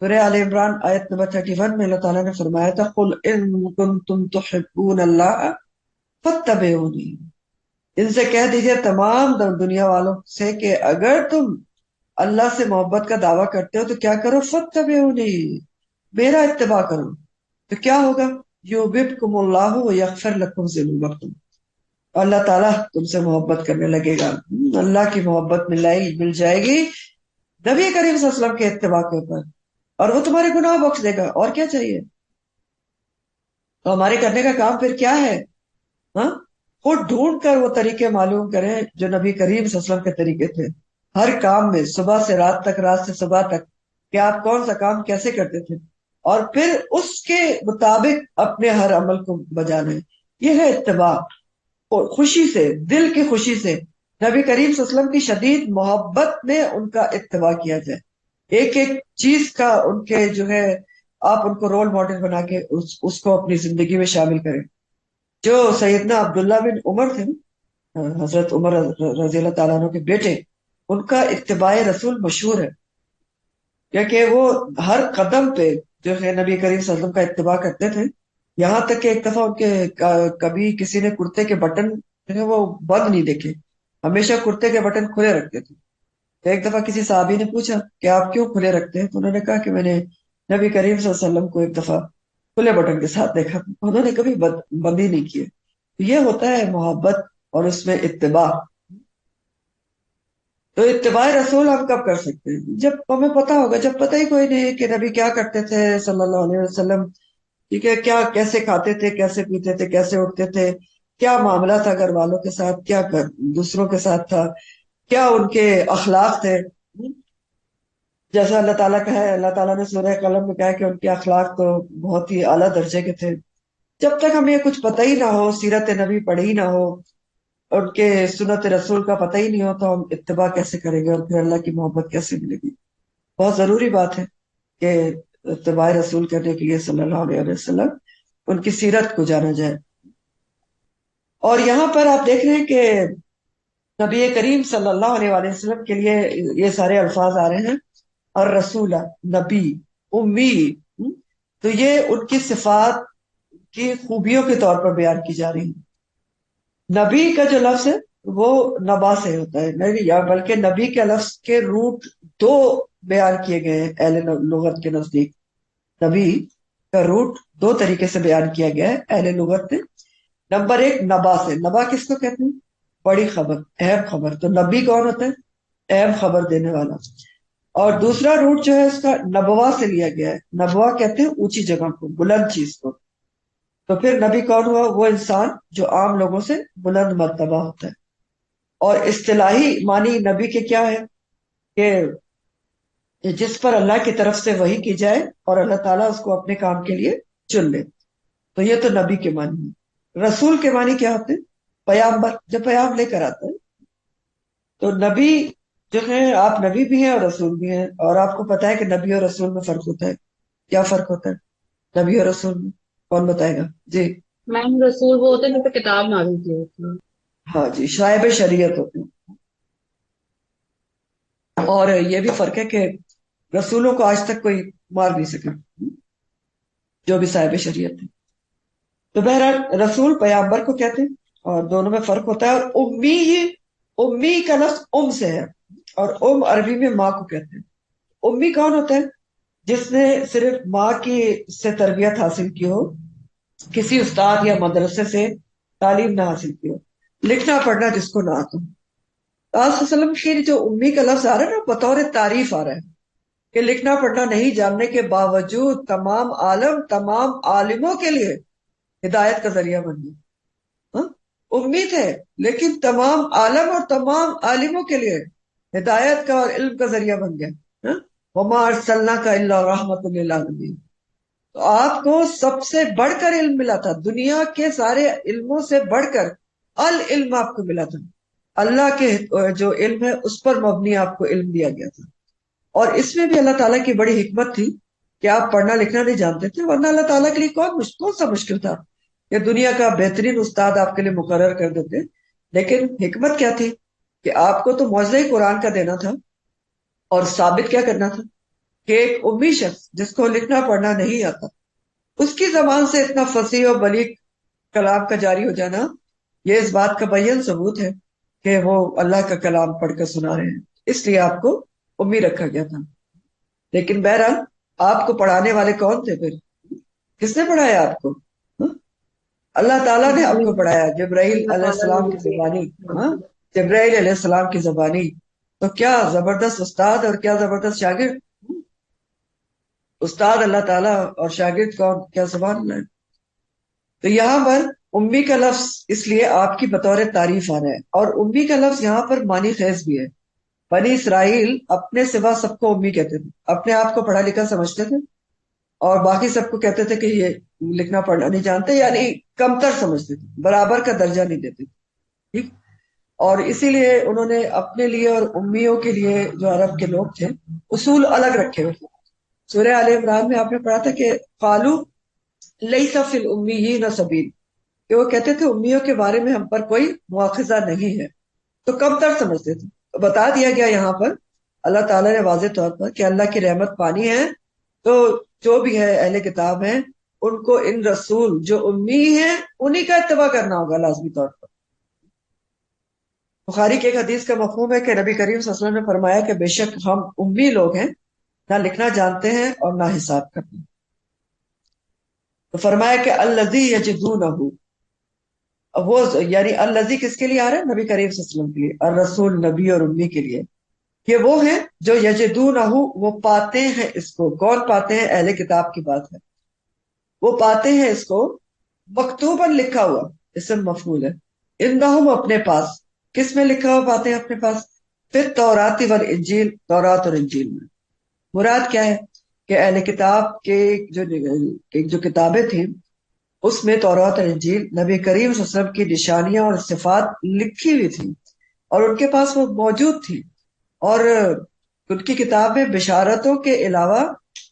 سورہ آل عمران آیت نمبر 31 میں اللہ تعالیٰ نے فرمایا تھا قل ان کنتم تحبون اللہ فاتبعونی، ان سے کہہ دیجئے تمام دنیا والوں سے کہ اگر تم اللہ سے محبت کا دعویٰ کرتے ہو تو کیا کرو، فاتبعونی، میرا اتباع کرو، تو کیا ہوگا، یحببکم اللہ ویغفر لکم ذنوبکم، اللہ تعالیٰ تم سے محبت کرنے لگے گا، اللہ کی محبت مل جائے گی نبی کریم صلی اللہ علیہ وسلم کے اتباع کے اوپر، اور وہ تمہارے گناہ بخش دے گا، اور کیا چاہیے۔ تو ہمارے کرنے کا کام پھر کیا ہے، ہاں، خود ڈھونڈ کر وہ طریقے معلوم کریں جو نبی کریم صلی اللہ علیہ وسلم کے طریقے تھے ہر کام میں، صبح سے رات تک، رات سے صبح تک، کہ آپ کون سا کام کیسے کرتے تھے، اور پھر اس کے مطابق اپنے ہر عمل کو بجانا، یہ ہے اتباع، اور خوشی سے، دل کی خوشی سے نبی کریم صلی اللہ علیہ وسلم کی شدید محبت میں ان کا اتباع کیا جائے، ایک ایک چیز کا ان کے جو ہے آپ ان کو رول ماڈل بنا کے اس کو اپنی زندگی میں شامل کریں۔ جو سیدنا عبداللہ بن عمر تھے، حضرت عمر رضی اللہ تعالیٰ عنہ کے بیٹے، ان کا اتباع رسول مشہور ہے، کیونکہ وہ ہر قدم پہ جو ہے نبی کریم صلی اللہ علیہ وسلم کا اتباع کرتے تھے، یہاں تک کہ ایک دفعہ ان کے کبھی کسی نے کرتے کے بٹن جو ہے وہ بند نہیں دیکھے، ہمیشہ کرتے کے بٹن کھلے رکھتے تھے۔ تو ایک دفعہ کسی صحابی نے پوچھا کہ آپ کیوں کھلے رکھتے ہیں، تو انہوں نے کہا کہ میں نے نبی کریم صلی اللہ علیہ وسلم کو ایک دفعہ کھلے بٹن کے ساتھ دیکھا، انہوں نے کبھی بندی نہیں کیے۔ یہ ہوتا ہے محبت اور اس میں اتباع۔ تو اتباع رسول ہم کب کر سکتے ہیں، جب ہمیں پتا ہوگا، جب پتہ ہی کوئی نہیں کہ نبی کیا کرتے تھے صلی اللہ علیہ وسلم، ٹھیک ہے، کیا کیسے کھاتے تھے، کیسے پیتے تھے، کیسے اٹھتے تھے، کیا معاملہ تھا گھر والوں کے ساتھ، کیا دوسروں کے ساتھ تھا، کیا ان کے اخلاق تھے، جیسا اللہ تعالیٰ کا ہے، اللہ تعالیٰ نے سورہ قلم میں کہا کہ ان کے اخلاق تو بہت ہی اعلیٰ درجے کے تھے۔ جب تک ہمیں کچھ پتہ ہی نہ ہو، سیرت نبی پڑھی نہ ہو، ان کے سنت رسول کا پتہ ہی نہیں ہو، تو ہم اتباع کیسے کریں گے، اور پھر اللہ کی محبت کیسے ملے گی۔ بہت ضروری بات ہے کہ اتباع رسول کرنے کے لیے صلی اللہ علیہ وسلم ان کی سیرت کو جانا جائے۔ اور یہاں پر آپ دیکھ رہے ہیں کہ نبی کریم صلی اللہ علیہ وسلم کے لیے یہ سارے الفاظ آ رہے ہیں، اور رسول، نبی، امی، تو یہ ان کی صفات کی خوبیوں کے طور پر بیان کی جا رہی ہیں۔ نبی کا جو لفظ ہے وہ نبا سے ہوتا ہے، نہیں یا بلکہ نبی کے لفظ کے روٹ دو بیان کیے گئے ہیں اہل لغت کے نزدیک۔ نبی کا روٹ دو طریقے سے بیان کیا گیا ہے اہل لغت میں۔ نمبر ایک، نبا سے، نبا کس کو کہتے ہیں، بڑی خبر، اہم خبر، تو نبی کون ہوتا ہے، اہم خبر دینے والا۔ اور دوسرا روٹ جو ہے اس کا نبوا سے لیا گیا ہے، نبوا کہتے ہیں اونچی جگہ کو، بلند چیز کو۔ تو پھر نبی کون ہوا، وہ انسان جو عام لوگوں سے بلند مرتبہ ہوتا ہے۔ اور اصطلاحی معنی نبی کے کیا ہے کہ جس پر اللہ کی طرف سے وحی کی جائے اور اللہ تعالیٰ اس کو اپنے کام کے لیے چن لے، تو یہ تو نبی کے معنی ہے۔ رسول کے معنی کیا ہوتے ہیں، پیامبر، جو پیام لے کر آتا ہے۔ تو نبی جو ہے، آپ نبی بھی ہیں اور رسول بھی ہیں، اور آپ کو پتا ہے کہ نبی اور رسول میں فرق ہوتا ہے۔ کیا فرق ہوتا ہے نبی اور رسول میں، کون بتائے گا جی؟ میم رسول وہ ہوتے ہیں جن پہ کتاب نازل کی ہوتی ہے۔ ہاں جی، شائب شریعت ہوتے ہیں۔ اور یہ بھی فرق ہے کہ رسولوں کو آج تک کوئی مار نہیں سکا، جو بھی صاحب شریعت ہے۔ تو بہرحال رسول پیامبر کو کہتے ہیں، اور دونوں میں فرق ہوتا ہے۔ اور امی کا لفظ ام سے ہے، اور ام عربی میں ماں کو کہتے ہیں۔ امی کون ہوتا ہے، جس نے صرف ماں کی سے تربیت حاصل کی ہو، کسی استاد یا مدرسے سے تعلیم نہ حاصل کی ہو، لکھنا پڑھنا جس کو نہ آتا ہو۔ آپ صلی اللہ علیہ وسلم کی جو امی کا لفظ آ رہا ہے نا، بطور تعریف آ رہا ہے کہ لکھنا پڑھنا نہیں جاننے کے باوجود تمام عالم، تمام عالموں کے لیے ہدایت کا ذریعہ بن گئی۔ ہاں؟ امید ہے لیکن تمام عالم اور تمام عالموں کے لیے ہدایت کا اور علم کا ذریعہ بن گیا۔ ہاں؟ وما ارسلناک الا رحمۃ للعالمین، تو آپ کو سب سے بڑھ کر علم ملا تھا، دنیا کے سارے علموں سے بڑھ کر العلم آپ کو ملا تھا، اللہ کے جو علم ہے اس پر مبنی آپ کو علم دیا گیا تھا۔ اور اس میں بھی اللہ تعالیٰ کی بڑی حکمت تھی کہ آپ پڑھنا لکھنا نہیں جانتے تھے، ورنہ اللہ تعالیٰ کے لیے کون سا مشکل تھا کہ دنیا کا بہترین استاد آپ کے لیے مقرر کر دیتے۔ لیکن حکمت کیا تھی کہ آپ کو تو معجزہ قرآن کا دینا تھا، اور ثابت کیا کرنا تھا کہ ایک امی شخص جس کو لکھنا پڑھنا نہیں آتا، اس کی زبان سے اتنا فصیح اور بلیغ کلام کا جاری ہو جانا، یہ اس بات کا بیان ثبوت ہے کہ وہ اللہ کا کلام پڑھ کر سنا رہے ہیں، اس لیے آپ کو امی رکھا گیا تھا۔ لیکن بہرحال آپ کو پڑھانے والے کون تھے پھر؟ کس نے پڑھایا آپ کو؟ ہاں؟ اللہ تعالیٰ نے آپ کو پڑھایا، جبرائیل اللہ علیہ تعالیٰ نے السلام کی مجھے زبانی۔ ہاں، جبرائیل علیہ السلام کی زبانی، تو کیا زبردست استاد اور کیا زبردست شاگرد! استاد اللہ تعالیٰ اور شاگرد کون؟ کیا زبان اللہ ہے۔ تو یہاں پر امی کا لفظ اس لیے آپ کی بطور تعریف آ رہا ہے، اور امی کا لفظ یہاں پر معنی خیز بھی ہے۔ بنی اسرائیل اپنے سوا سب کو امی کہتے تھے، اپنے آپ کو پڑھا لکھا سمجھتے تھے، اور باقی سب کو کہتے تھے کہ یہ لکھنا پڑھنا نہیں جانتے، یعنی کمتر سمجھتے تھے، برابر کا درجہ نہیں دیتے تھے، ٹھیک۔ اور اسی لیے انہوں نے اپنے لیے اور امیوں کے لیے جو عرب کے لوگ تھے اصول الگ رکھے ہوئے تھے۔ سورہ آل عمران میں آپ نے پڑھا تھا کہ قالو لیس فی الامیین سبیل، کہ وہ کہتے تھے امیوں کے بارے میں ہم پر کوئی مواخذہ نہیں ہے، تو کم تر سمجھتے تھے۔ تو بتا دیا گیا یہاں پر اللہ تعالیٰ نے واضح طور پر کہ اللہ کی رحمت پانی ہے، تو جو بھی ہے اہل کتاب ہیں ان کو ان رسول جو امی ہیں انہی کا اتباع کرنا ہوگا لازمی طور پر۔ بخاری کی ایک حدیث کا مفہوم ہے کہ نبی کریم صلی اللہ علیہ وسلم نے فرمایا کہ بے شک ہم امی لوگ ہیں، نہ لکھنا جانتے ہیں اور نہ حساب کرتے ہیں۔ تو فرمایا کہ الذی یجدونہ، وہ یعنی الذی کس کے لیے آ رہا ہے؟ نبی کریم صلی اللہ علیہ وسلم کے لیے، الرسول نبی اور امی کے لیے، یہ وہ ہیں جو یجدونہ، وہ پاتے ہیں اس کو۔ کون پاتے ہیں؟ اہل کتاب کی بات ہے، وہ پاتے ہیں اس کو مکتوباً لکھا ہوا، اسم مفعول ہے، عندہم اپنے پاس۔ کس میں لکھا ہوا پاتے ہیں اپنے پاس؟ پھر توراتی والانجیل، تورات اور انجیل میں۔ مراد کیا ہے کہ اہل کتاب کے جو کتابیں تھیں اس میں تورات اور انجیل نبی کریم صلی اللہ علیہ وسلم کی نشانیاں اور صفات لکھی ہوئی تھی، اور ان کے پاس وہ موجود تھی، اور ان کی کتاب میں بشارتوں کے علاوہ،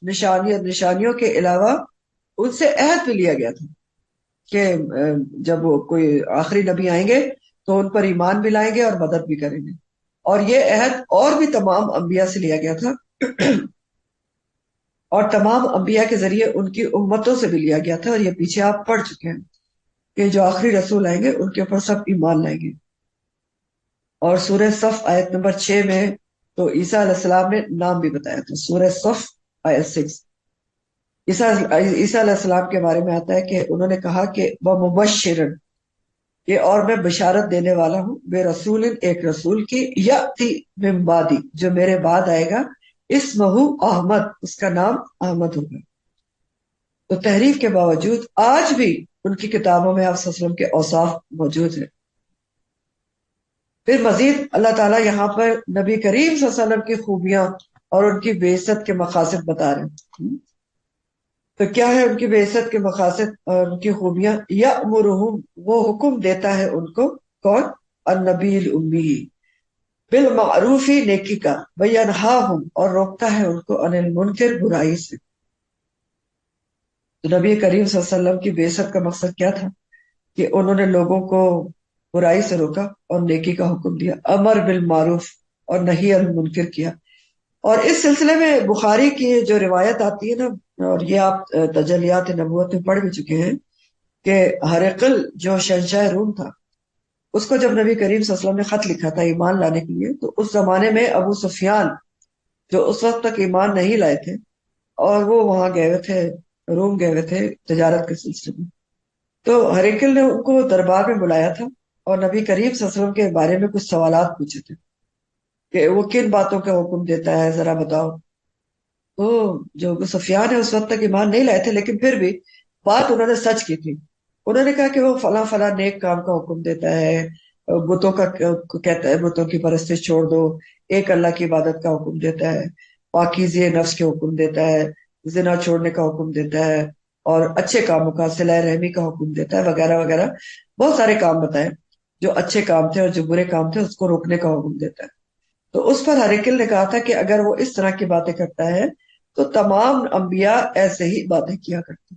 نشانیوں کے علاوہ ان سے عہد بھی لیا گیا تھا کہ جب وہ کوئی آخری نبی آئیں گے تو ان پر ایمان بھی لائیں گے اور مدد بھی کریں گے، اور یہ عہد اور بھی تمام انبیاء سے لیا گیا تھا، اور تمام انبیاء کے ذریعے ان کی امتوں سے بھی لیا گیا تھا، اور یہ پیچھے آپ پڑھ چکے ہیں کہ جو آخری رسول آئیں گے ان کے اوپر سب ایمان لائیں گے۔ اور سورہ صف آیت نمبر 6 میں تو عیسیٰ علیہ السلام نے نام بھی بتایا تھا، سورہ صف آیت 6۔ عیسیٰ علیہ السلام کے بارے میں آتا ہے کہ انہوں نے کہا کہ وَمُبَشِّرًا، کہ اور میں بشارت دینے والا ہوں، بے رسول، ایک رسول کی، یأتی من بعدی، جو میرے بعد آئے گا، اسمہ احمد، اس کا نام احمد ہوگا۔ تو تحریف کے باوجود آج بھی ان کی کتابوں میں آپ صلی اللہ علیہ وسلم کے اوصاف موجود ہیں۔ پھر مزید اللہ تعالیٰ یہاں پر نبی کریم صلی اللہ علیہ وسلم کی خوبیاں اور ان کی بعثت کے مقاصد بتا رہے ہیں۔ تو کیا ہے ان کی بعثت کے مقاصد اور ان کی خوبیاں؟ یأمرہم، وہ حکم دیتا ہے ان کو، کون؟ النبی الامی، بالمعروف، نیکی کا، وینہاہم، اور روکتا ہے ان کو، عن المنکر، برائی سے۔ تو نبی کریم صلی اللہ علیہ وسلم کی بعثت کا مقصد کیا تھا؟ کہ انہوں نے لوگوں کو برائی سے روکا اور نیکی کا حکم دیا، امر بالمعروف اور نہی عن المنکر کیا۔ اور اس سلسلے میں بخاری کی جو روایت آتی ہے نا، اور یہ آپ تجلیات نبوت میں پڑھ بھی چکے ہیں، کہ ہرقل جو شہنشاہ روم تھا، اس کو جب نبی کریم صلی اللہ علیہ وسلم نے خط لکھا تھا ایمان لانے کے لیے، تو اس زمانے میں ابو سفیان جو اس وقت تک ایمان نہیں لائے تھے، اور وہ وہاں گئے ہوئے تھے، روم گئے ہوئے تھے تجارت کے سلسلے میں، تو ہرقل نے ان کو دربار میں بلایا تھا اور نبی کریم صلی اللہ علیہ وسلم کے بارے میں کچھ سوالات پوچھے تھے کہ وہ کن باتوں کا حکم دیتا ہے، ذرا بتاؤ۔ تو جو ابو سفیان ہے اس وقت تک ایمان نہیں لائے تھے، لیکن پھر بھی بات انہوں نے سچ کی تھی۔ انہوں نے کہا کہ وہ فلاں فلاں نیک کام کا حکم دیتا ہے، بتوں کا کہتا ہے بتوں کی پرستش چھوڑ دو، ایک اللہ کی عبادت کا حکم دیتا ہے، پاکیزی نفس کے حکم دیتا ہے، زنا چھوڑنے کا حکم دیتا ہے، اور اچھے کاموں کا، صلہ رحمی کا حکم دیتا ہے، وغیرہ وغیرہ، بہت سارے کام بتائے جو اچھے کام تھے، اور جو برے کام تھے اس کو روکنے کا حکم دیتا ہے۔ تو اس پر ہرقل نے کہا تھا کہ اگر وہ اس طرح کی باتیں کرتا ہے تو تمام انبیاء ایسے ہی باتیں کیا کرتے،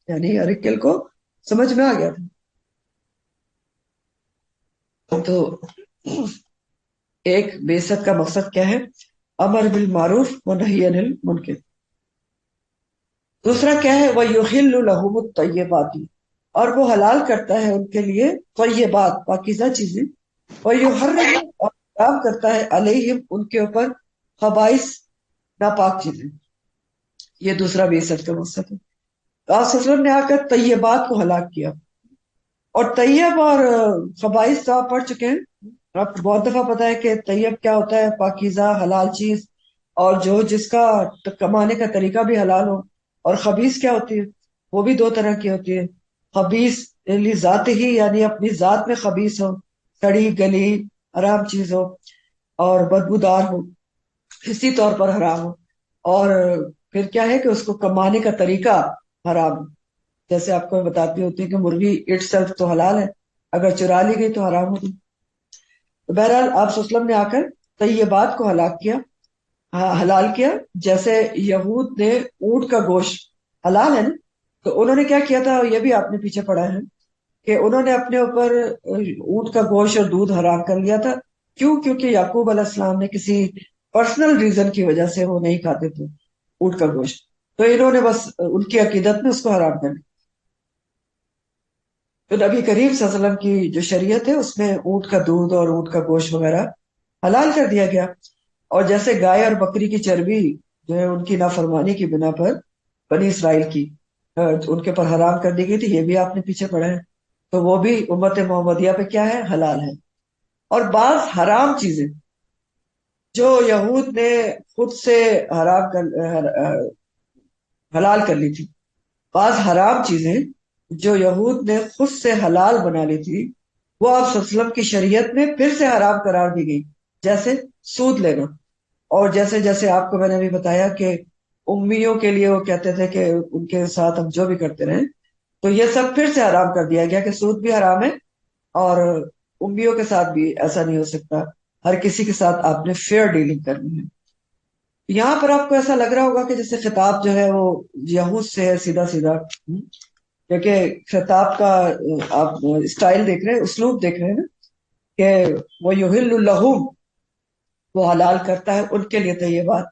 یعنی ہرقل کو سمجھ میں آ گیا تھا۔ تو ایک بعثت کا مقصد کیا ہے؟ امر بالمعروف و نہی عن المنکر. دوسرا کیا ہے، وَيُحِلُّ لَهُمُ الطَّيِّبَاتِ، اور وہ حلال کرتا ہے ان کے لیے طیبات پاکیزہ چیزیں، وَيُحَرِّمُ، اور حرام کرتا ہے علیہم ان کے اوپر خبائث ناپاک چیزیں. یہ دوسرا بعثت کا مقصد ہے. تو آپ صلی اللہ علیہ وسلم نے آ کر طیبات کو ہلاک کیا. اور طیب اور خبائث تو آپ پڑھ چکے ہیں. آپ کو بہت دفعہ پتا ہے کہ طیب کیا ہوتا ہے، پاکیزہ حلال چیز، اور جو جس کا کمانے کا طریقہ بھی حلال ہو. اور خبیث کیا ہوتی ہے، وہ بھی دو طرح کی ہوتی ہے. خبیث ذات ہی، یعنی اپنی ذات میں خبیث ہو، سڑی گلی حرام چیز ہو اور بدبودار ہو، حصی طور پر حرام ہو. اور پھر کیا ہے کہ اس کو کمانے کا طریقہ حرام ہو. جیسے آپ کو میں بتاتی ہوتی ہے کہ مرغی اٹ سیلف تو حلال ہے، اگر چرا لی گئی تو حرام ہوگی. تو بہرحال آپ صلی اللہ علیہ وسلم نے آ کر طیبات کو ہلاک کیا، حلال کیا. جیسے یہود نے اونٹ کا گوشت حلال ہے نا، تو انہوں نے کیا کیا تھا، یہ بھی آپ نے پیچھے پڑھا ہے کہ انہوں نے اپنے اوپر اونٹ کا گوشت اور دودھ حرام کر لیا تھا. کیوں؟ کیونکہ یعقوب علیہ السلام نے کسی پرسنل ریزن کی وجہ سے وہ نہیں کھاتے تھے اونٹ کا گوشت، تو انہوں نے بس ان کی عقیدت میں اس کو حرام کر لیا. تو نبی کریم صلی اللہ علیہ وسلم کی جو شریعت ہے اس میں اونٹ کا دودھ اور اونٹ کا گوشت وغیرہ حلال کر دیا گیا. اور جیسے گائے اور بکری کی چربی جو ہے ان کی نافرمانی کی بنا پر بنی اسرائیل کی ان کے پر حرام کر دی گئی تھی، یہ بھی آپ نے پیچھے پڑھا ہے. تو وہ بھی امت محمدیہ پہ کیا ہے، حلال ہے. اور بعض حرام چیزیں جو یہود نے خود سے حلال کر لی تھی، بعض حرام چیزیں جو یہود نے خود سے حلال بنا لی تھی، وہ آپ صلی اللہ علیہ وسلم کی شریعت میں پھر سے حرام قرار دی گئی. جیسے سود لینا، اور جیسے جیسے آپ کو میں نے ابھی بتایا کہ امیوں کے لیے وہ کہتے تھے کہ ان کے ساتھ ہم جو بھی کرتے رہیں، تو یہ سب پھر سے حرام کر دیا گیا کہ سود بھی حرام ہے، اور امیوں کے ساتھ بھی ایسا نہیں ہو سکتا. ہر کسی کے ساتھ آپ نے فیئر ڈیلنگ کرنی ہے. یہاں پر آپ کو ایسا لگ رہا ہوگا کہ جیسے خطاب جو ہے وہ یہود سے ہے سیدھا سیدھا، کیونکہ خطاب کا آپ اسٹائل دیکھ رہے ہیں، اسلوب دیکھ رہے ہیں نا، کہ وہ یحل لہم، وہ حلال کرتا ہے ان کے لیے طیبات،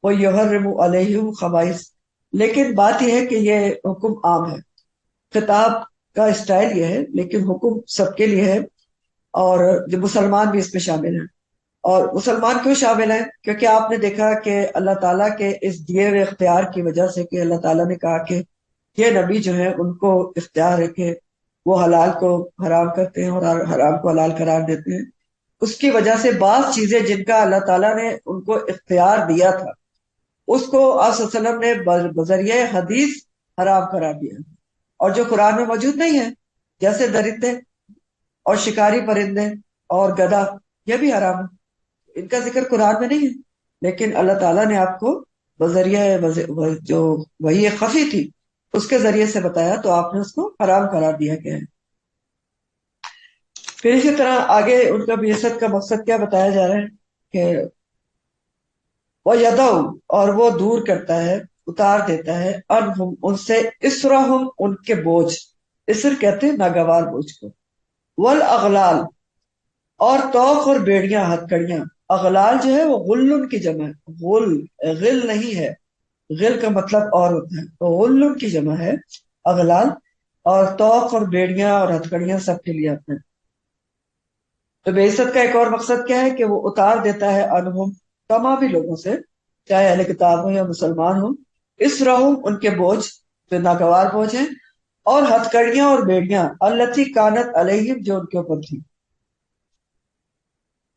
وہ یحرم علیہم خبائث. لیکن بات یہ ہے کہ یہ حکم عام ہے، خطاب کا اسٹائل یہ ہے، لیکن حکم سب کے لیے ہے، اور جو مسلمان بھی اس میں شامل ہیں. اور مسلمان کیوں شامل ہیں؟ کیونکہ آپ نے دیکھا کہ اللہ تعالیٰ کے اس دیے ہوئے اختیار کی وجہ سے کہ اللہ تعالیٰ نے کہا کہ یہ نبی جو ہے ان کو اختیار ہے کہ وہ حلال کو حرام کرتے ہیں اور حرام کو حلال قرار دیتے ہیں. اس کی وجہ سے بعض چیزیں جن کا اللہ تعالیٰ نے ان کو اختیار دیا تھا اس کو آپ صلی اللہ علیہ وسلم نے بذریعہ حدیث حرام قرار دیا، اور جو قرآن میں موجود نہیں ہے، جیسے درندے اور شکاری پرندے اور گدھا، یہ بھی حرام ہے. ان کا ذکر قرآن میں نہیں ہے، لیکن اللہ تعالیٰ نے آپ کو بذریعہ جو وحی خفی تھی اس کے ذریعے سے بتایا، تو آپ نے اس کو حرام قرار دیا گیا ہے. پھر اسی طرح آگے ان کا بعثت کا مقصد کیا بتایا جا رہا ہے کہ وہ یدعو، اور وہ دور کرتا ہے، اتار دیتا ہے، عنہم ان سے، اسرہم ان کے بوجھ، اسر کہتے ہیں ناگوار بوجھ کو، والاغلال، اور توق اور بیڑیاں، ہتھکڑیاں. اغلال جو ہے وہ غلن کی جمع ہے، غل نہیں ہے، غل کا مطلب اور ہوتا ہے، تو غلن کی جمع ہے اغلال. اور توق اور بیڑیاں اور ہتھکڑیاں سب کے لیے آتے ہیں. تو بعثت کا ایک اور مقصد کیا ہے کہ وہ اتار دیتا ہے عنہم، تمام لوگوں سے، چاہے اہل کتاب ہوں یا مسلمان ہوں، اسرہم ان کے بوجھ جو ناگوار بوجھ ہیں، اور ہتھکڑیاں اور بیڑیاں، التی کانت علیہم جو ان کے اوپر تھی.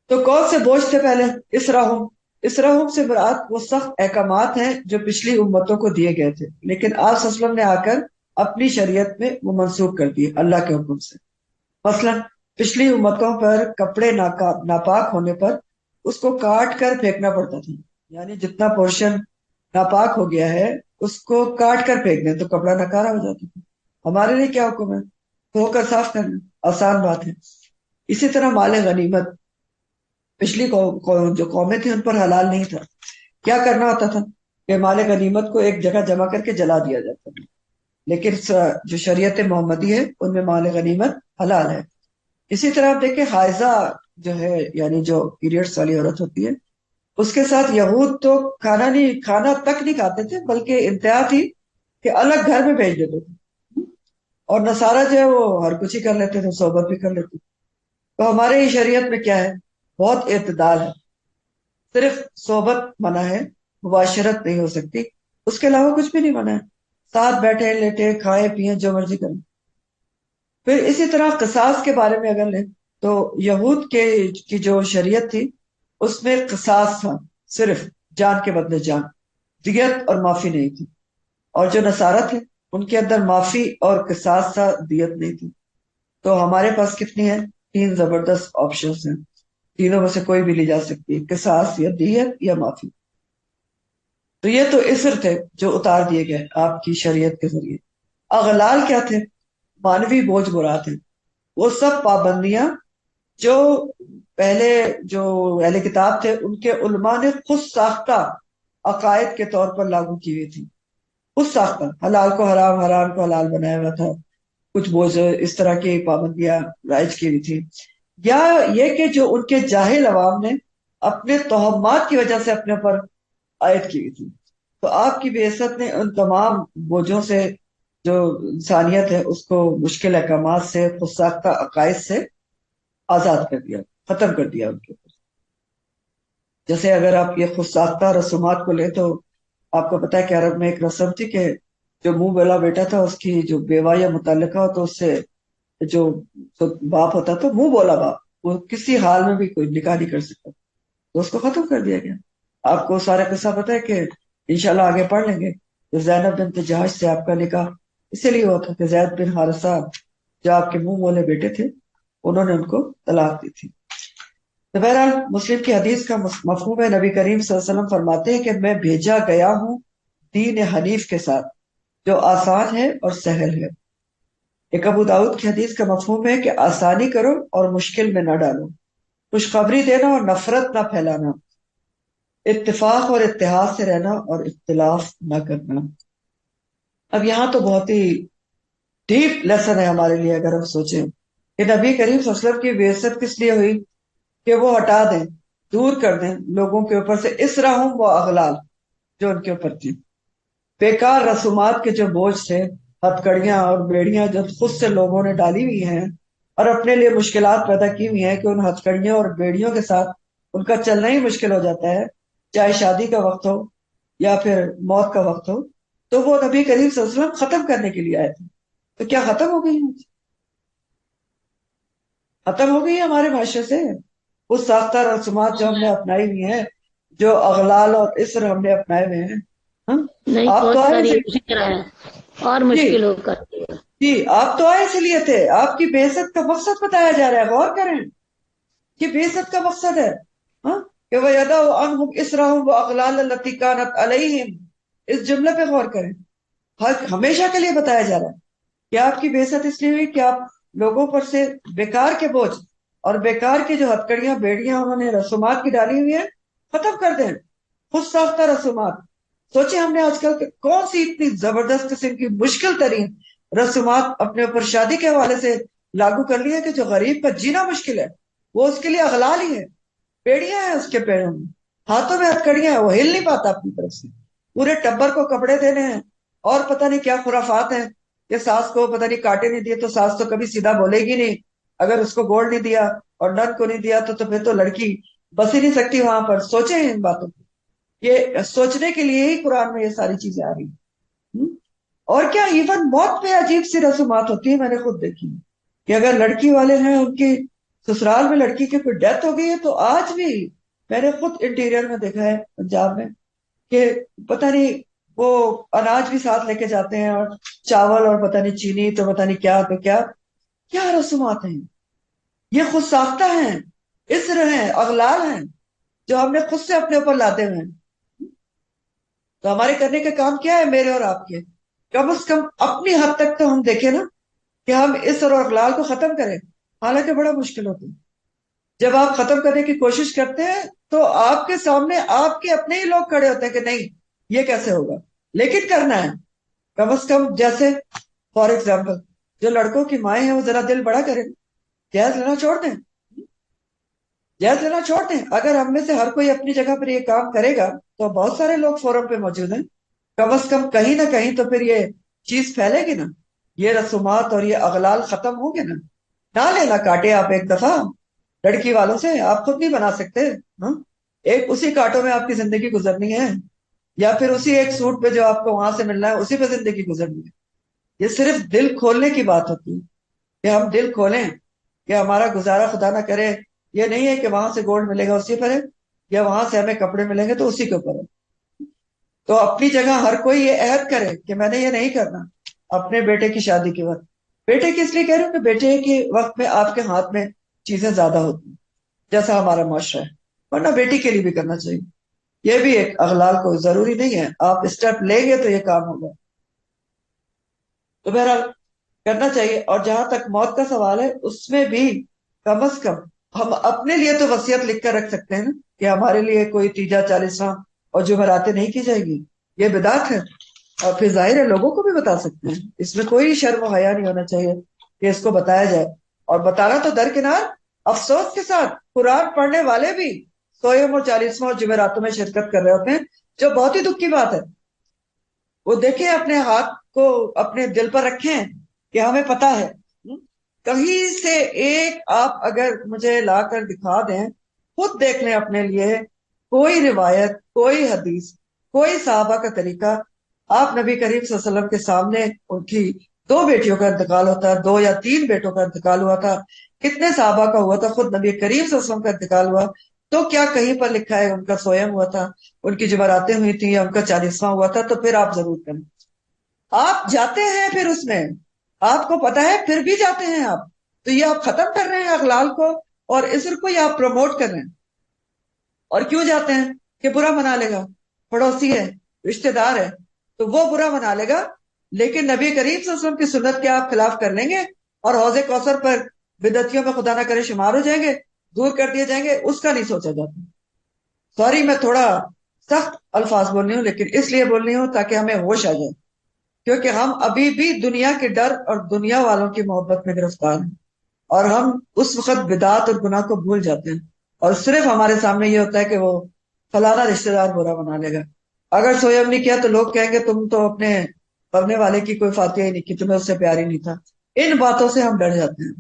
تو کون سے بوجھ تھے پہلے؟ اسرہم. اسرہم سے مراد وہ سخت احکامات ہیں جو پچھلی امتوں کو دیے گئے تھے، لیکن آپ صلی اللہ علیہ وسلم نے آ کر اپنی شریعت میں وہ منسوخ کر دیے اللہ کے حکم سے. مثلا پچھلی امتوں پر کپڑے ناپاک ہونے پر اس کو کاٹ کر پھینکنا پڑتا تھا، یعنی جتنا پورشن ناپاک ہو گیا ہے اس کو کاٹ کر پھینک دیں تو کپڑا نکارا ہو جاتا تھا. ہمارے لیے کیا حکم ہے؟ دھو کر صاف کرنا، آسان بات ہے. اسی طرح مال غنیمت، پچھلی جو قومیں تھیں ان پر حلال نہیں تھا. کیا کرنا ہوتا تھا کہ مال غنیمت کو ایک جگہ جمع کر کے جلا دیا جاتا تھا، لیکن جو شریعت محمدی ہے ان میں مال غنیمت حلال ہے. اسی طرح آپ دیکھیں حائضہ جو ہے، یعنی جو پیریڈس والی عورت ہوتی ہے، اس کے ساتھ یہود تو کھانا تک نہیں کھاتے تھے، بلکہ انتہا تھی کہ الگ گھر میں بھیج دیتے تھے، اور نصارہ جو ہے وہ ہر کچھ ہی کر لیتے تھے، صحبت بھی کر لیتے تھے۔ تو ہمارے ہی شریعت میں کیا ہے، بہت اعتدال ہے، صرف صحبت منع ہے، مباشرت نہیں ہو سکتی، اس کے علاوہ کچھ بھی نہیں منع ہے، ساتھ بیٹھے لیٹے کھائے پیئے جو مرضی کریں۔ پھر اسی طرح قصاص کے بارے میں اگر لیں تو یہود کی جو شریعت تھی اس میں قصاص تھا، صرف جان کے بدلے جان، دیت اور معافی نہیں تھی۔ اور جو نصارہ تھے ان کے اندر معافی اور قصاص تھا، دیت نہیں تھی۔ تو ہمارے پاس کتنی ہے، 3 زبردست آپشنز ہیں، تینوں میں سے کوئی بھی لی جا سکتی ہے، قصاص یا دیت یا معافی۔ تو یہ تو اسر تھے جو اتار دیے گئے آپ کی شریعت کے ذریعے۔ اغلال کیا تھے، مانوی بوجھ برا تھے، وہ سب پابندیاں جو پہلے جو اہل کتاب تھے ان کے علماء نے خود ساختہ عقائد کے طور پر لاگو کی ہوئی تھی، خود ساختہ، حلال کو حرام، حرام کو حلال بنایا ہوا تھا، کچھ بوجھ اس طرح کی پابندیاں رائج کی ہوئی تھی، یا یہ کہ جو ان کے جاہل عوام نے اپنے توہمات کی وجہ سے اپنے اوپر عائد کی ہوئی تھی۔ تو آپ کی بعثت نے ان تمام بوجھوں سے، جو انسانیت ہے اس کو مشکل احکامات سے، خود ساختہ عقائد سے آزاد کر دیا، ختم کر دیا ان کے اوپر۔ جیسے اگر آپ یہ خود ساختہ رسومات کو لیں تو آپ کو پتا ہے کہ عرب میں ایک رسم تھی کہ جو منہ بولا بیٹا تھا اس کی جو بیوہ یا متعلقہ ہو تو اس سے جو جو باپ ہوتا تو منہ بولا باپ، وہ کسی حال میں بھی کوئی نکاح نہیں کر سکتا، تو اس کو ختم کر دیا گیا۔ آپ کو سارا قصہ پتا ہے کہ انشاءاللہ آگے پڑھ لیں گے کہ زینب بنت جہش سے آپ کا نکاح اسی لیے ہوا تھا کہ زید بن حارثہ جو آپ کے منہ بولے بیٹے تھے انہوں نے ان کو طلاق دی تھی۔ تو بہرحال مسلم کی حدیث کا مفہوم ہے، نبی کریم صلی اللہ علیہ وسلم فرماتے ہیں کہ میں بھیجا گیا ہوں دین حنیف کے ساتھ جو آسان ہے اور سہل ہے۔ ایک ابو داؤد کی حدیث کا مفہوم ہے کہ آسانی کرو اور مشکل میں نہ ڈالو، خوشخبری دینا اور نفرت نہ پھیلانا، اتفاق اور اتحاد سے رہنا اور اختلاف نہ کرنا۔ اب یہاں تو بہت ہی ڈیپ لیسن ہے ہمارے لیے، اگر ہم سوچیں کہ نبی کریم صلی اللہ علیہ وسلم کی بعثت کس لیے ہوئی، کہ وہ ہٹا دیں، دور کر دیں لوگوں کے اوپر سے اسرہم و اغلال جو ان کے اوپر تھی، بیکار رسومات کے جو بوجھ تھے، ہتھ کڑیاں اور بیڑیاں جب خود سے لوگوں نے ڈالی ہوئی ہیں اور اپنے لیے مشکلات پیدا کی ہوئی ہیں کہ ان ہتھ کڑیوں اور بیڑیوں کے ساتھ ان کا چلنا ہی مشکل ہو جاتا ہے، چاہے شادی کا وقت ہو یا پھر موت کا وقت ہو، تو وہ نبی کریم صلی اللہ علیہ وسلم ختم کرنے کے لیے آئے تھے۔ تو کیا ختم ہو گئی ہیں؟ ختم ہو گئی ہے ہمارے معاشرے سے وہ ساختہ رسومات جو ہم نے اپنائی ہوئی ہیں، جو اغلال اور اسر ہم نے اپنائے ہوئے ہیں۔ ہاں؟ نہیں، آپ تو بہت آئے ساری تھے، اسی طرح ہے اور جی مشکل ہو کرتی ہے۔ جی، آپ تو آئے اس لیے تھے، آپ کی بعثت کا مقصد بتایا جا رہا ہے، غور کریں، یہ بعثت کا مقصد ہے، ہاں، کہ وَيَضَعُ عَنْهُمْ إِصْرَهُمْ وَأَغْلَالَ الَّتِي كَانَتْ عَلَيْهِمْ، اس جملے پہ غور کریں، ہمیشہ کے لیے بتایا جا رہا ہے کہ آپ کی بعثت اس لیے ہوئی کہ آپ لوگوں پر سے بیکار کے بوجھ اور بیکار کی جو ہتکڑیاں بیڑیاں انہوں نے رسومات کی ڈالی ہوئی ہیں ختم کر دیں، خود ساختہ رسومات۔ سوچیں ہم نے آج کل کون سی اتنی زبردست قسم کی مشکل ترین رسومات اپنے اوپر شادی کے حوالے سے لاگو کر لی ہے کہ جو غریب کا جینا مشکل ہے، وہ اس کے لیے اغلال ہی ہے، بیڑیاں ہیں اس کے پیروں میں، ہاتھوں میں ہتکڑیاں ہیں، وہ ہل نہیں پاتا اپنی طرف سے، پورے ٹبر کو کپڑے دینے ہیں، اور پتہ نہیں کیا خرافات ہیں کہ ساس کو پتہ نہیں کاٹے نہیں دیے تو ساس تو کبھی سیدھا بولے گی نہیں، اگر اس کو گولڈ نہیں دیا اور نن کو نہیں دیا تو پھر تو لڑکی بس ہی نہیں سکتی وہاں پر۔ سوچیں ان باتوں کو، یہ سوچنے کے لیے ہی قرآن میں یہ ساری چیزیں آ رہی ہیں۔ اور کیا ایون موت پہ عجیب سی رسومات ہوتی ہیں، میں نے خود دیکھی ہیں کہ اگر لڑکی والے ہیں ان کی سسرال میں لڑکی کی کوئی ڈیتھ ہو گئی ہے تو آج بھی میں نے خود انٹیریئر میں دیکھا ہے پنجاب میں کہ پتہ نہیں وہ اناج بھی ساتھ لے کے جاتے ہیں اور چاول اور پتہ نہیں چینی تو پتہ نہیں کیا تو کیا کیا رسومات ہیں، یہ خود ساختہ ہیں، اسر ہیں، اغلال ہیں جو ہم نے خود سے اپنے اوپر لاتے ہوئے ہیں۔ تو ہمارے کرنے کا کام کیا ہے میرے اور آپ کے، کم از کم اپنی حد تک تو ہم دیکھیں نا کہ ہم اسر اور اغلال کو ختم کریں، حالانکہ بڑا مشکل ہوتا ہے۔ جب آپ ختم کرنے کی کوشش کرتے ہیں تو آپ کے سامنے آپ کے اپنے ہی لوگ کھڑے ہوتے ہیں کہ نہیں یہ کیسے ہوگا، لیکن کرنا ہے کم از کم۔ جیسے فار ایگزامپل جو لڑکوں کی مائیں ہیں وہ ذرا دل بڑا کریں، جہیز لینا چھوڑ دیں، جائز لینا چھوڑ دیں. اگر ہم میں سے ہر کوئی اپنی جگہ پر یہ کام کرے گا تو بہت سارے لوگ فورم پہ موجود ہیں، کم از کم کہیں نہ کہیں تو پھر یہ چیز پھیلے گی نا، یہ رسومات اور یہ اغلال ختم ہوں گے نا. نہ لینا کاٹے آپ ایک دفعہ لڑکی والوں سے، آپ خود نہیں بنا سکتے. ہاں، ایک اسی کانٹوں میں آپ کی زندگی گزرنی ہے، یا پھر اسی ایک سوٹ پہ جو آپ کو وہاں سے ملنا ہے اسی پہ زندگی گزرنی ہے. یہ صرف دل کھولنے کی بات ہوتی ہے کہ ہم دل کھولیں کہ ہمارا گزارا خدا نہ کرے. یہ نہیں ہے کہ وہاں سے گولڈ ملے گا اسی پر ہے، یا وہاں سے ہمیں کپڑے ملیں گے تو اسی کے اوپر ہے. تو اپنی جگہ ہر کوئی یہ عہد کرے کہ میں نے یہ نہیں کرنا اپنے بیٹے کی شادی کے وقت. بیٹے کی اس لیے کہہ رہے ہوں کہ بیٹے کے وقت میں آپ کے ہاتھ میں چیزیں زیادہ ہوتی ہیں جیسا ہمارا معاشرہ ہے، ورنہ بیٹی کے لیے بھی کرنا چاہیے. یہ بھی ایک اغلال کو ضروری نہیں ہے، آپ اسٹیپ لیں گے تو یہ کام ہوگا. تو بہرحال کرنا چاہیے. اور جہاں تک موت کا سوال ہے اس میں بھی کم از کم ہم اپنے لیے تو وصیت لکھ کر رکھ سکتے ہیں نا کہ ہمارے لیے کوئی تیجا چالیسواں اور جمعراتیں نہیں کی جائے گی، یہ بدعت ہے. اور پھر ظاہر ہے لوگوں کو بھی بتا سکتے ہیں، اس میں کوئی شرم و حیا نہیں ہونا چاہیے کہ اس کو بتایا جائے. اور بتانا تو درکنار، افسوس کے ساتھ قرآن پڑھنے والے بھی سوئم اور چالیسواں اور جمعراتوں میں شرکت کر رہے ہوتے ہیں، جو بہت ہی دکھ کی بات ہے. وہ دیکھیں اپنے ہاتھ کو اپنے دل پر رکھیں کہ ہمیں پتا ہے. کہیں سے ایک آپ اگر مجھے لا کر دکھا دیں، خود دیکھ لیں اپنے لیے، کوئی روایت، کوئی حدیث، کوئی صحابہ کا طریقہ. آپ نبی کریم صلی اللہ علیہ وسلم کے سامنے ان کی 2 بیٹیوں کا انتقال ہوتا ہے، 2 یا 3 بیٹوں کا انتقال ہوا تھا، کتنے صحابہ کا ہوا تھا، خود نبی کریم صلی اللہ علیہ وسلم کا انتقال ہوا تو کیا کہیں پر لکھا ہے ان کا سویم ہوا تھا، ان کی جمعراتیں ہوئی تھی، یا ان کا چالیسواں ہوا تھا؟ تو پھر آپ ضرور کریں. آپ جاتے ہیں پھر اس میں، آپ کو پتا ہے پھر بھی جاتے ہیں آپ، تو یہ آپ ختم کر رہے ہیں اغلال کو اور اسر کو، یہ آپ پروموٹ کر رہے ہیں. اور کیوں جاتے ہیں؟ کہ برا منا لے گا، پڑوسی ہے، رشتہ دار ہے، تو وہ برا منا لے گا. لیکن نبی کریم صلی اللہ علیہ وسلم کی سنت کے آپ خلاف کر لیں گے اور حوض کوثر پر بدعتیوں میں خدا نہ کرے شمار ہو جائیں گے، دور کر دیے جائیں گے، اس کا نہیں سوچا جاتا. سوری میں تھوڑا سخت الفاظ بول رہی ہوں، لیکن اس لیے بول رہی ہوں تاکہ ہمیں ہوش آ جائے، کیونکہ ہم ابھی بھی دنیا کے ڈر اور دنیا والوں کی محبت میں گرفتار ہیں، اور ہم اس وقت بدعت اور گناہ کو بھول جاتے ہیں، اور صرف ہمارے سامنے یہ ہوتا ہے کہ وہ فلانا رشتہ دار برا بنا لے گا. اگر سویم نہیں کیا تو لوگ کہیں گے تم تو اپنے پڑھنے والے کی کوئی فاتحہ ہی نہیں کی، تمہیں اس سے پیار ہی نہیں تھا. ان باتوں سے ہم ڈر جاتے ہیں.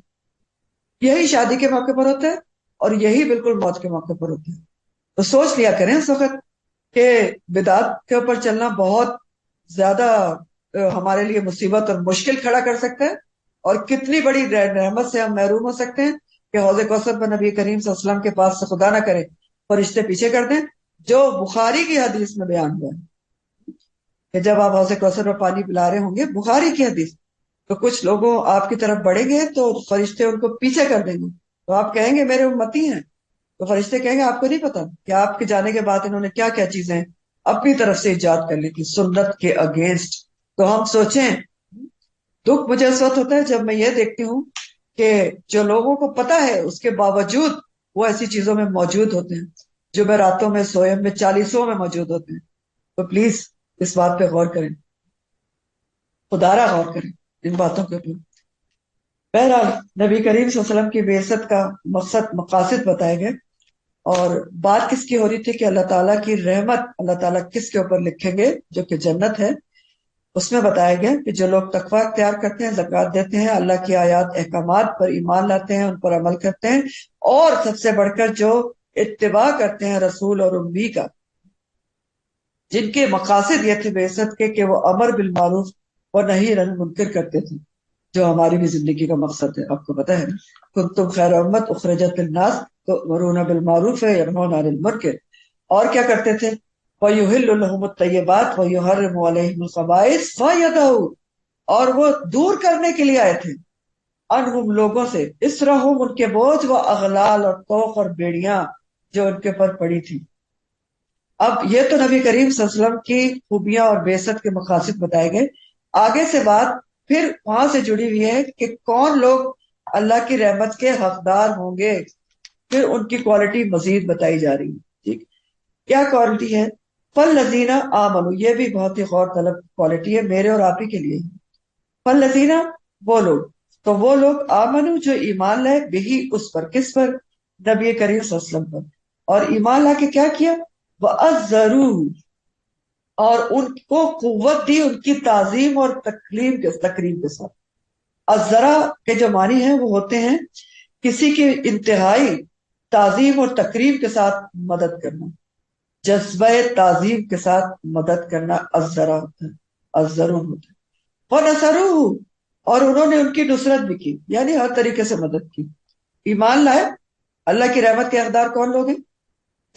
یہی شادی کے موقع پر ہوتا ہے اور یہی بالکل موت کے موقع پر ہوتا ہے. تو سوچ لیا کریں اس وقت کہ بدعت کے اوپر چلنا بہت زیادہ ہمارے لیے مصیبت اور مشکل کھڑا کر سکتا ہے، اور کتنی بڑی رحمت سے ہم محروم ہو سکتے ہیں کہ حوض کوثر پر نبی کریم صلی اللہ علیہ وسلم کے پاس سے خدا نہ کرے فرشتے پیچھے کر دیں، جو بخاری کی حدیث میں بیان ہوا ہے کہ جب آپ حوض کوثر پر پانی پلا رہے ہوں گے، بخاری کی حدیث، تو کچھ لوگوں آپ کی طرف بڑھیں گے تو فرشتے ان کو پیچھے کر دیں گے. تو آپ کہیں گے میرے امتی ہیں، تو فرشتے کہیں گے آپ کو نہیں پتا کہ آپ کے جانے کے بعد انہوں نے کیا کیا چیزیں اپنی طرف سے ایجاد کر لی تھی سنت کے اگینسٹ. تو ہم سوچیں، دکھ مجھے اس وقت ہوتا ہے جب میں یہ دیکھتی ہوں کہ جو لوگوں کو پتا ہے اس کے باوجود وہ ایسی چیزوں میں موجود ہوتے ہیں، جمعراتوں میں، سویم میں، چالیسوں میں موجود ہوتے ہیں. تو پلیز اس بات پہ غور کریں، خدارا غور کریں ان باتوں کے اوپر. بہرحال نبی کریم صلی اللہ علیہ وسلم کی بعثت کا مقصد، مقاصد بتائے گئے، اور بات کس کی ہو رہی تھی کہ اللہ تعالیٰ کی رحمت اللہ تعالیٰ کس کے اوپر لکھیں گے، جو کہ جنت ہے. اس میں بتایا گیا کہ جو لوگ تقوی اختیار کرتے ہیں، زکوٰۃ دیتے ہیں، اللہ کی آیات احکامات پر ایمان لاتے ہیں، ان پر عمل کرتے ہیں، اور سب سے بڑھ کر جو اتباع کرتے ہیں رسول اور امّی کا، جن کے مقاصد یہ تھے بعثت کے کہ وہ امر بالمعروف اور نہی عن المنکر کرتے تھے، جو ہماری بھی زندگی کا مقصد ہے. آپ کو پتا ہے نا، کنتم خیر امت اخرجت للناس تأمرون بالمعروف ینہون عن المنکر. اور کیا کرتے تھے؟ وَيُحِلُّ لَهُمُ الطَّيِّبَاتِ وَيُحَرِّمُ عَلَيْهِمُ الْخَبَائِثَ وَيَدْعُ، اور وہ دور کرنے کے لیے آئے تھے انہم لوگوں سے، اسرہم ان کے بوجھ، وہ اغلال اور طوق اور بیڑیاں جو ان کے پر پڑی تھی. اب یہ تو نبی کریم صلی اللہ علیہ وسلم کی خوبیاں اور بعثت کے مقاصد بتائے گئے. آگے سے بات پھر وہاں سے جڑی ہوئی ہے کہ کون لوگ اللہ کی رحمت کے حقدار ہوں گے. پھر ان کی کوالٹی مزید بتائی جا رہی ہے. ٹھیک، کیا کوالٹی ہے؟ فالذین آمنوا، یہ بھی بہت ہی غور طلب کوالٹی ہے میرے اور آپ ہی کے لیے. فالذین، وہ لوگ، تو وہ لوگ آمنو جو ایمان لائے، بہی اس پر، کس پر؟ نبی کریم صلی اللہ علیہ وسلم پر، اور ایمان لا کے کیا کیا، وَأَزَّرُوهُ، اور ان کو قوت دی ان کی تعظیم اور تکریم کے ساتھ۔ الزرا کے جو معنی ہیں وہ ہوتے ہیں کسی کی انتہائی تعظیم اور تکریم کے ساتھ مدد کرنا، جذبہ تعظیم کے ساتھ مدد کرنا الزرا ہوتا ہے، الزرون ہوتا ہے۔ وَنَصَرُوهُ، اور انہوں نے ان کی نصرت بھی کی، یعنی ہر طریقے سے مدد کی۔ ایمان لائے، اللہ کی رحمت کے حقدار کون لوگ ہیں؟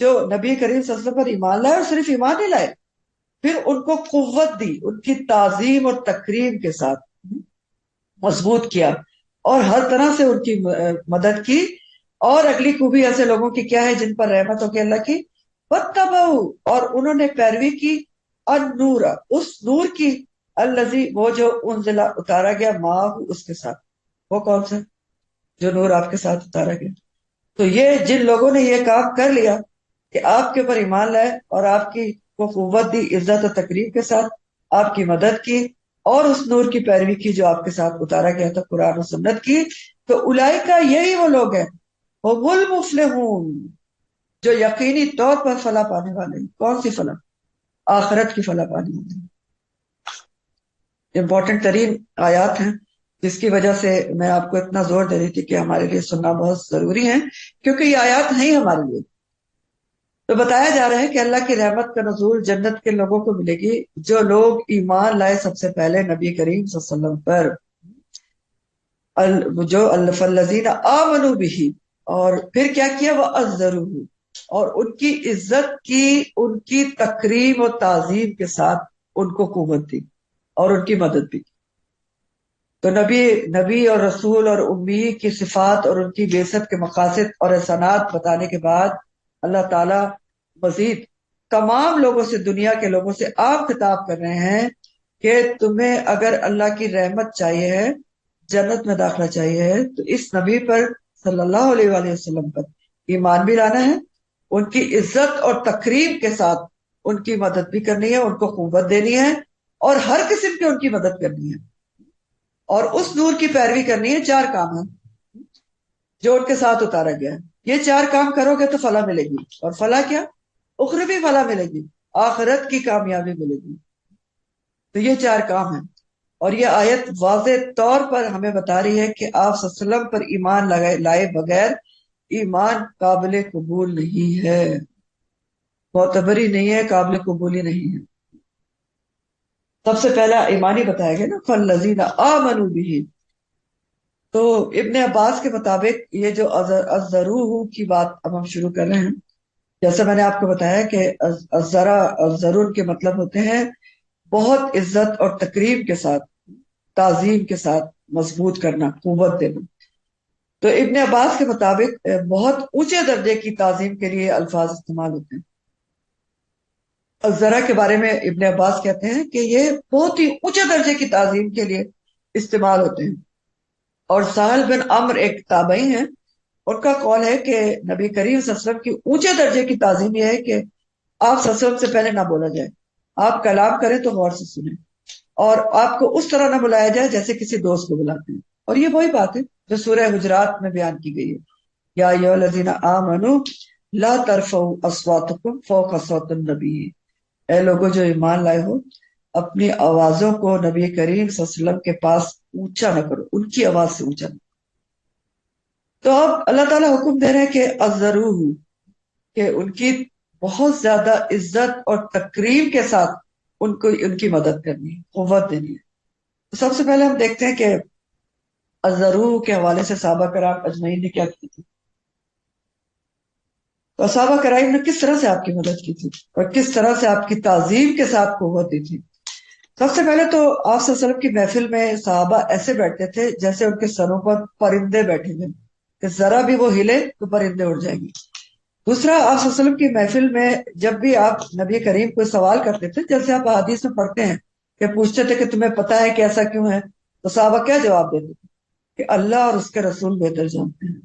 جو نبی کریم صلی اللہ علیہ وسلم پر ایمان لائے، اور صرف ایمان نہیں لائے، پھر ان کو قوت دی ان کی تعظیم اور تکریم کے ساتھ، مضبوط کیا اور ہر طرح سے ان کی مدد کی۔ اور اگلی خوبی ایسے لوگوں کی کیا ہے جن پر رحمت ہو کہ اللہ کی، وَاتَّبَعُوا، اور انہوں نے پیروی کی، النور، اس نور کی، الذی، وہ جو انزلہ، اتارا گیا، معہ، اس کے ساتھ۔ وہ کون سا؟ جو نور آپ کے ساتھ اتارا گیا۔ تو یہ جن لوگوں نے یہ کام کر لیا کہ آپ کے اوپر ایمان لائے اور آپ کی کو قوت دی، عزت و تقریب کے ساتھ آپ کی مدد کی، اور اس نور کی پیروی کی جو آپ کے ساتھ اتارا گیا تھا، قرآن و سنت کی، تو اولئک، یہی وہ لوگ ہیں، هم المفلحون، جو یقینی طور پر فلاح پانے والے ہیں۔ کون سی فلاح؟ آخرت کی فلاح پانے والے ہیں۔ امپورٹنٹ ترین آیات ہیں جس کی وجہ سے میں آپ کو اتنا زور دے رہی تھی کہ ہمارے لیے سننا بہت ضروری ہے، کیونکہ یہ آیات ہیں ہی ہمارے لیے۔ تو بتایا جا رہا ہے کہ اللہ کی رحمت کا نزول جنت کے لوگوں کو ملے گی جو لوگ ایمان لائے سب سے پہلے نبی کریم صلی اللہ علیہ وسلم پر، جو الذین آمنوا بہ، اور پھر کیا کیا، وَعَزَّرُوهُ، اور ان کی عزت کی، ان کی تکریم و تعظیم کے ساتھ ان کو قوت دی اور ان کی مدد بھی کی۔ تو نبی اور رسول اور امی کی صفات اور ان کی بعثت کے مقاصد اور احسانات بتانے کے بعد اللہ تعالی مزید تمام لوگوں سے، دنیا کے لوگوں سے آپ خطاب کر رہے ہیں کہ تمہیں اگر اللہ کی رحمت چاہیے ہے، جنت میں داخلہ چاہیے ہے، تو اس نبی پر صلی اللہ علیہ وآلہ وسلم پر ایمان بھی لانا ہے، ان کی عزت اور تقریب کے ساتھ ان کی مدد بھی کرنی ہے، ان کو قوت دینی ہے، اور ہر قسم کی ان کی مدد کرنی ہے، اور اس نور کی پیروی کرنی ہے۔ چار کام ہیں جو ان کے ساتھ اتارا گیا ہے۔ یہ چار کام کرو گے تو فلاح ملے گی، اور فلاح کیا؟ اخروی فلاح ملے گی، آخرت کی کامیابی ملے گی۔ تو یہ چار کام ہیں، اور یہ آیت واضح طور پر ہمیں بتا رہی ہے کہ آپ صلی اللہ علیہ وسلم پر ایمان لائے بغیر ایمان قابل قبول نہیں ہے، معتبری نہیں ہے، قابل قبولی نہیں ہے۔ سب سے پہلا ایمانی بتایا گیا نا، فالذین آمنوا بہ۔ تو ابن عباس کے مطابق یہ جو الضروح کی بات اب ہم شروع کر رہے ہیں، جیسے میں نے آپ کو بتایا کہ الضرور کے مطلب ہوتے ہیں بہت عزت اور تقریب کے ساتھ، تعظیم کے ساتھ مضبوط کرنا، قوت دینا۔ تو ابن عباس کے مطابق بہت اونچے درجے کی تعظیم کے لیے الفاظ استعمال ہوتے ہیں۔ الزرا کے بارے میں ابن عباس کہتے ہیں کہ یہ بہت ہی اونچے درجے کی تعظیم کے لیے استعمال ہوتے ہیں۔ اور سہل بن عمر ایک تابعی ہیں، ان کا قول ہے کہ نبی کریم صلی اللہ علیہ وسلم کی اونچے درجے کی تعظیم یہ ہے کہ آپ صلی اللہ علیہ وسلم سے پہلے نہ بولا جائے، آپ کلام کریں تو غور سے سنیں، اور آپ کو اس طرح نہ بلایا جائے جیسے کسی دوست کو بلاتے ہیں۔ اور یہ وہی بات ہے جو سورہ حجرات میں بیان کی گئی ہے، یا ایھا الذین آمنوا لا ترفعوا اصواتکم فوق صوت النبی، اے لوگوں جو ایمان لائے ہو، اپنی آوازوں کو نبی کریم صلی اللہ علیہ وسلم کے پاس اونچا نہ کرو، ان کی آواز سے اونچا نہ۔ تو اب اللہ تعالیٰ حکم دے رہے ہیں کہ الضروح، کہ ان کی بہت زیادہ عزت اور تکریم کے ساتھ ان کی مدد کرنی ہے، قوت دینی ہے۔ تو سب سے پہلے ہم دیکھتے ہیں کہ الضروح کے حوالے سے صحابہ کرام اجمعین نے کیا کی تھی، تو صحابہ کرام نے کس طرح سے آپ کی مدد کی تھی اور کس طرح سے آپ کی تعظیم کے ساتھ قوت دی تھی۔ سب سے پہلے تو آپ صلی اللہ علیہ وسلم کی محفل میں صحابہ ایسے بیٹھتے تھے جیسے ان کے سروں پر پرندے بیٹھے ہوئے، کہ ذرا بھی وہ ہلے تو پرندے اڑ جائیں گے۔ دوسرا، آپ صلی اللہ علیہ وسلم کی محفل میں جب بھی آپ نبی کریم کو سوال کرتے تھے، جیسے آپ احادیث میں پڑھتے ہیں کہ پوچھتے تھے کہ تمہیں پتا ہے کہ ایسا کیوں ہے، تو صحابہ کیا جواب دیتے تھے کہ اللہ اور اس کے رسول بہتر جانتے ہیں۔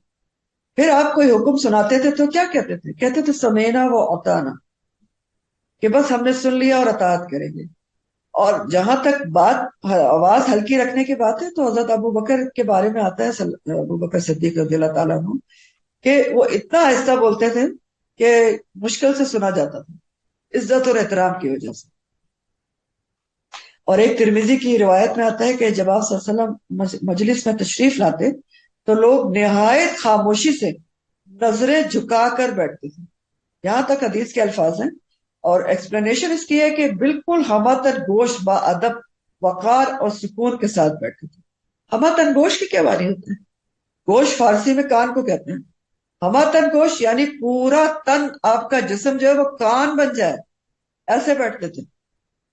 پھر آپ کوئی حکم سناتے تھے تو کیا کہتے تھے؟ کہتے تھے سمینا و اطعنا، کہ بس ہم نے سن لیا اور اطاعت کریں گے۔ اور جہاں تک بات آواز ہلکی رکھنے کی بات ہے تو حضرت ابو بکر کے بارے میں آتا ہے، ابو بکر صدیق رضی اللہ تعالیٰ عنہ کہ وہ اتنا آہستہ بولتے تھے کہ مشکل سے سنا جاتا تھا، عزت اور احترام کی وجہ سے۔ اور ایک ترمذی کی روایت میں آتا ہے کہ جب آپ صلی اللہ علیہ وسلم مجلس میں تشریف لاتے تو لوگ نہایت خاموشی سے نظریں جھکا کر بیٹھتے تھے۔ یہاں تک حدیث کے الفاظ ہیں، اور ایکسپلینیشن اس کی ہے کہ بالکل ہمہ گوش با ادب، وقار اور سکون کے ساتھ بیٹھتے تھے۔ ہمہ گوش کی کیا معنی ہوتا ہے؟ گوش فارسی میں کان کو کہتے ہیں۔ ہمہ گوش یعنی پورا تن، آپ کا جسم جو ہے وہ کان بن جائے، ایسے بیٹھتے تھے،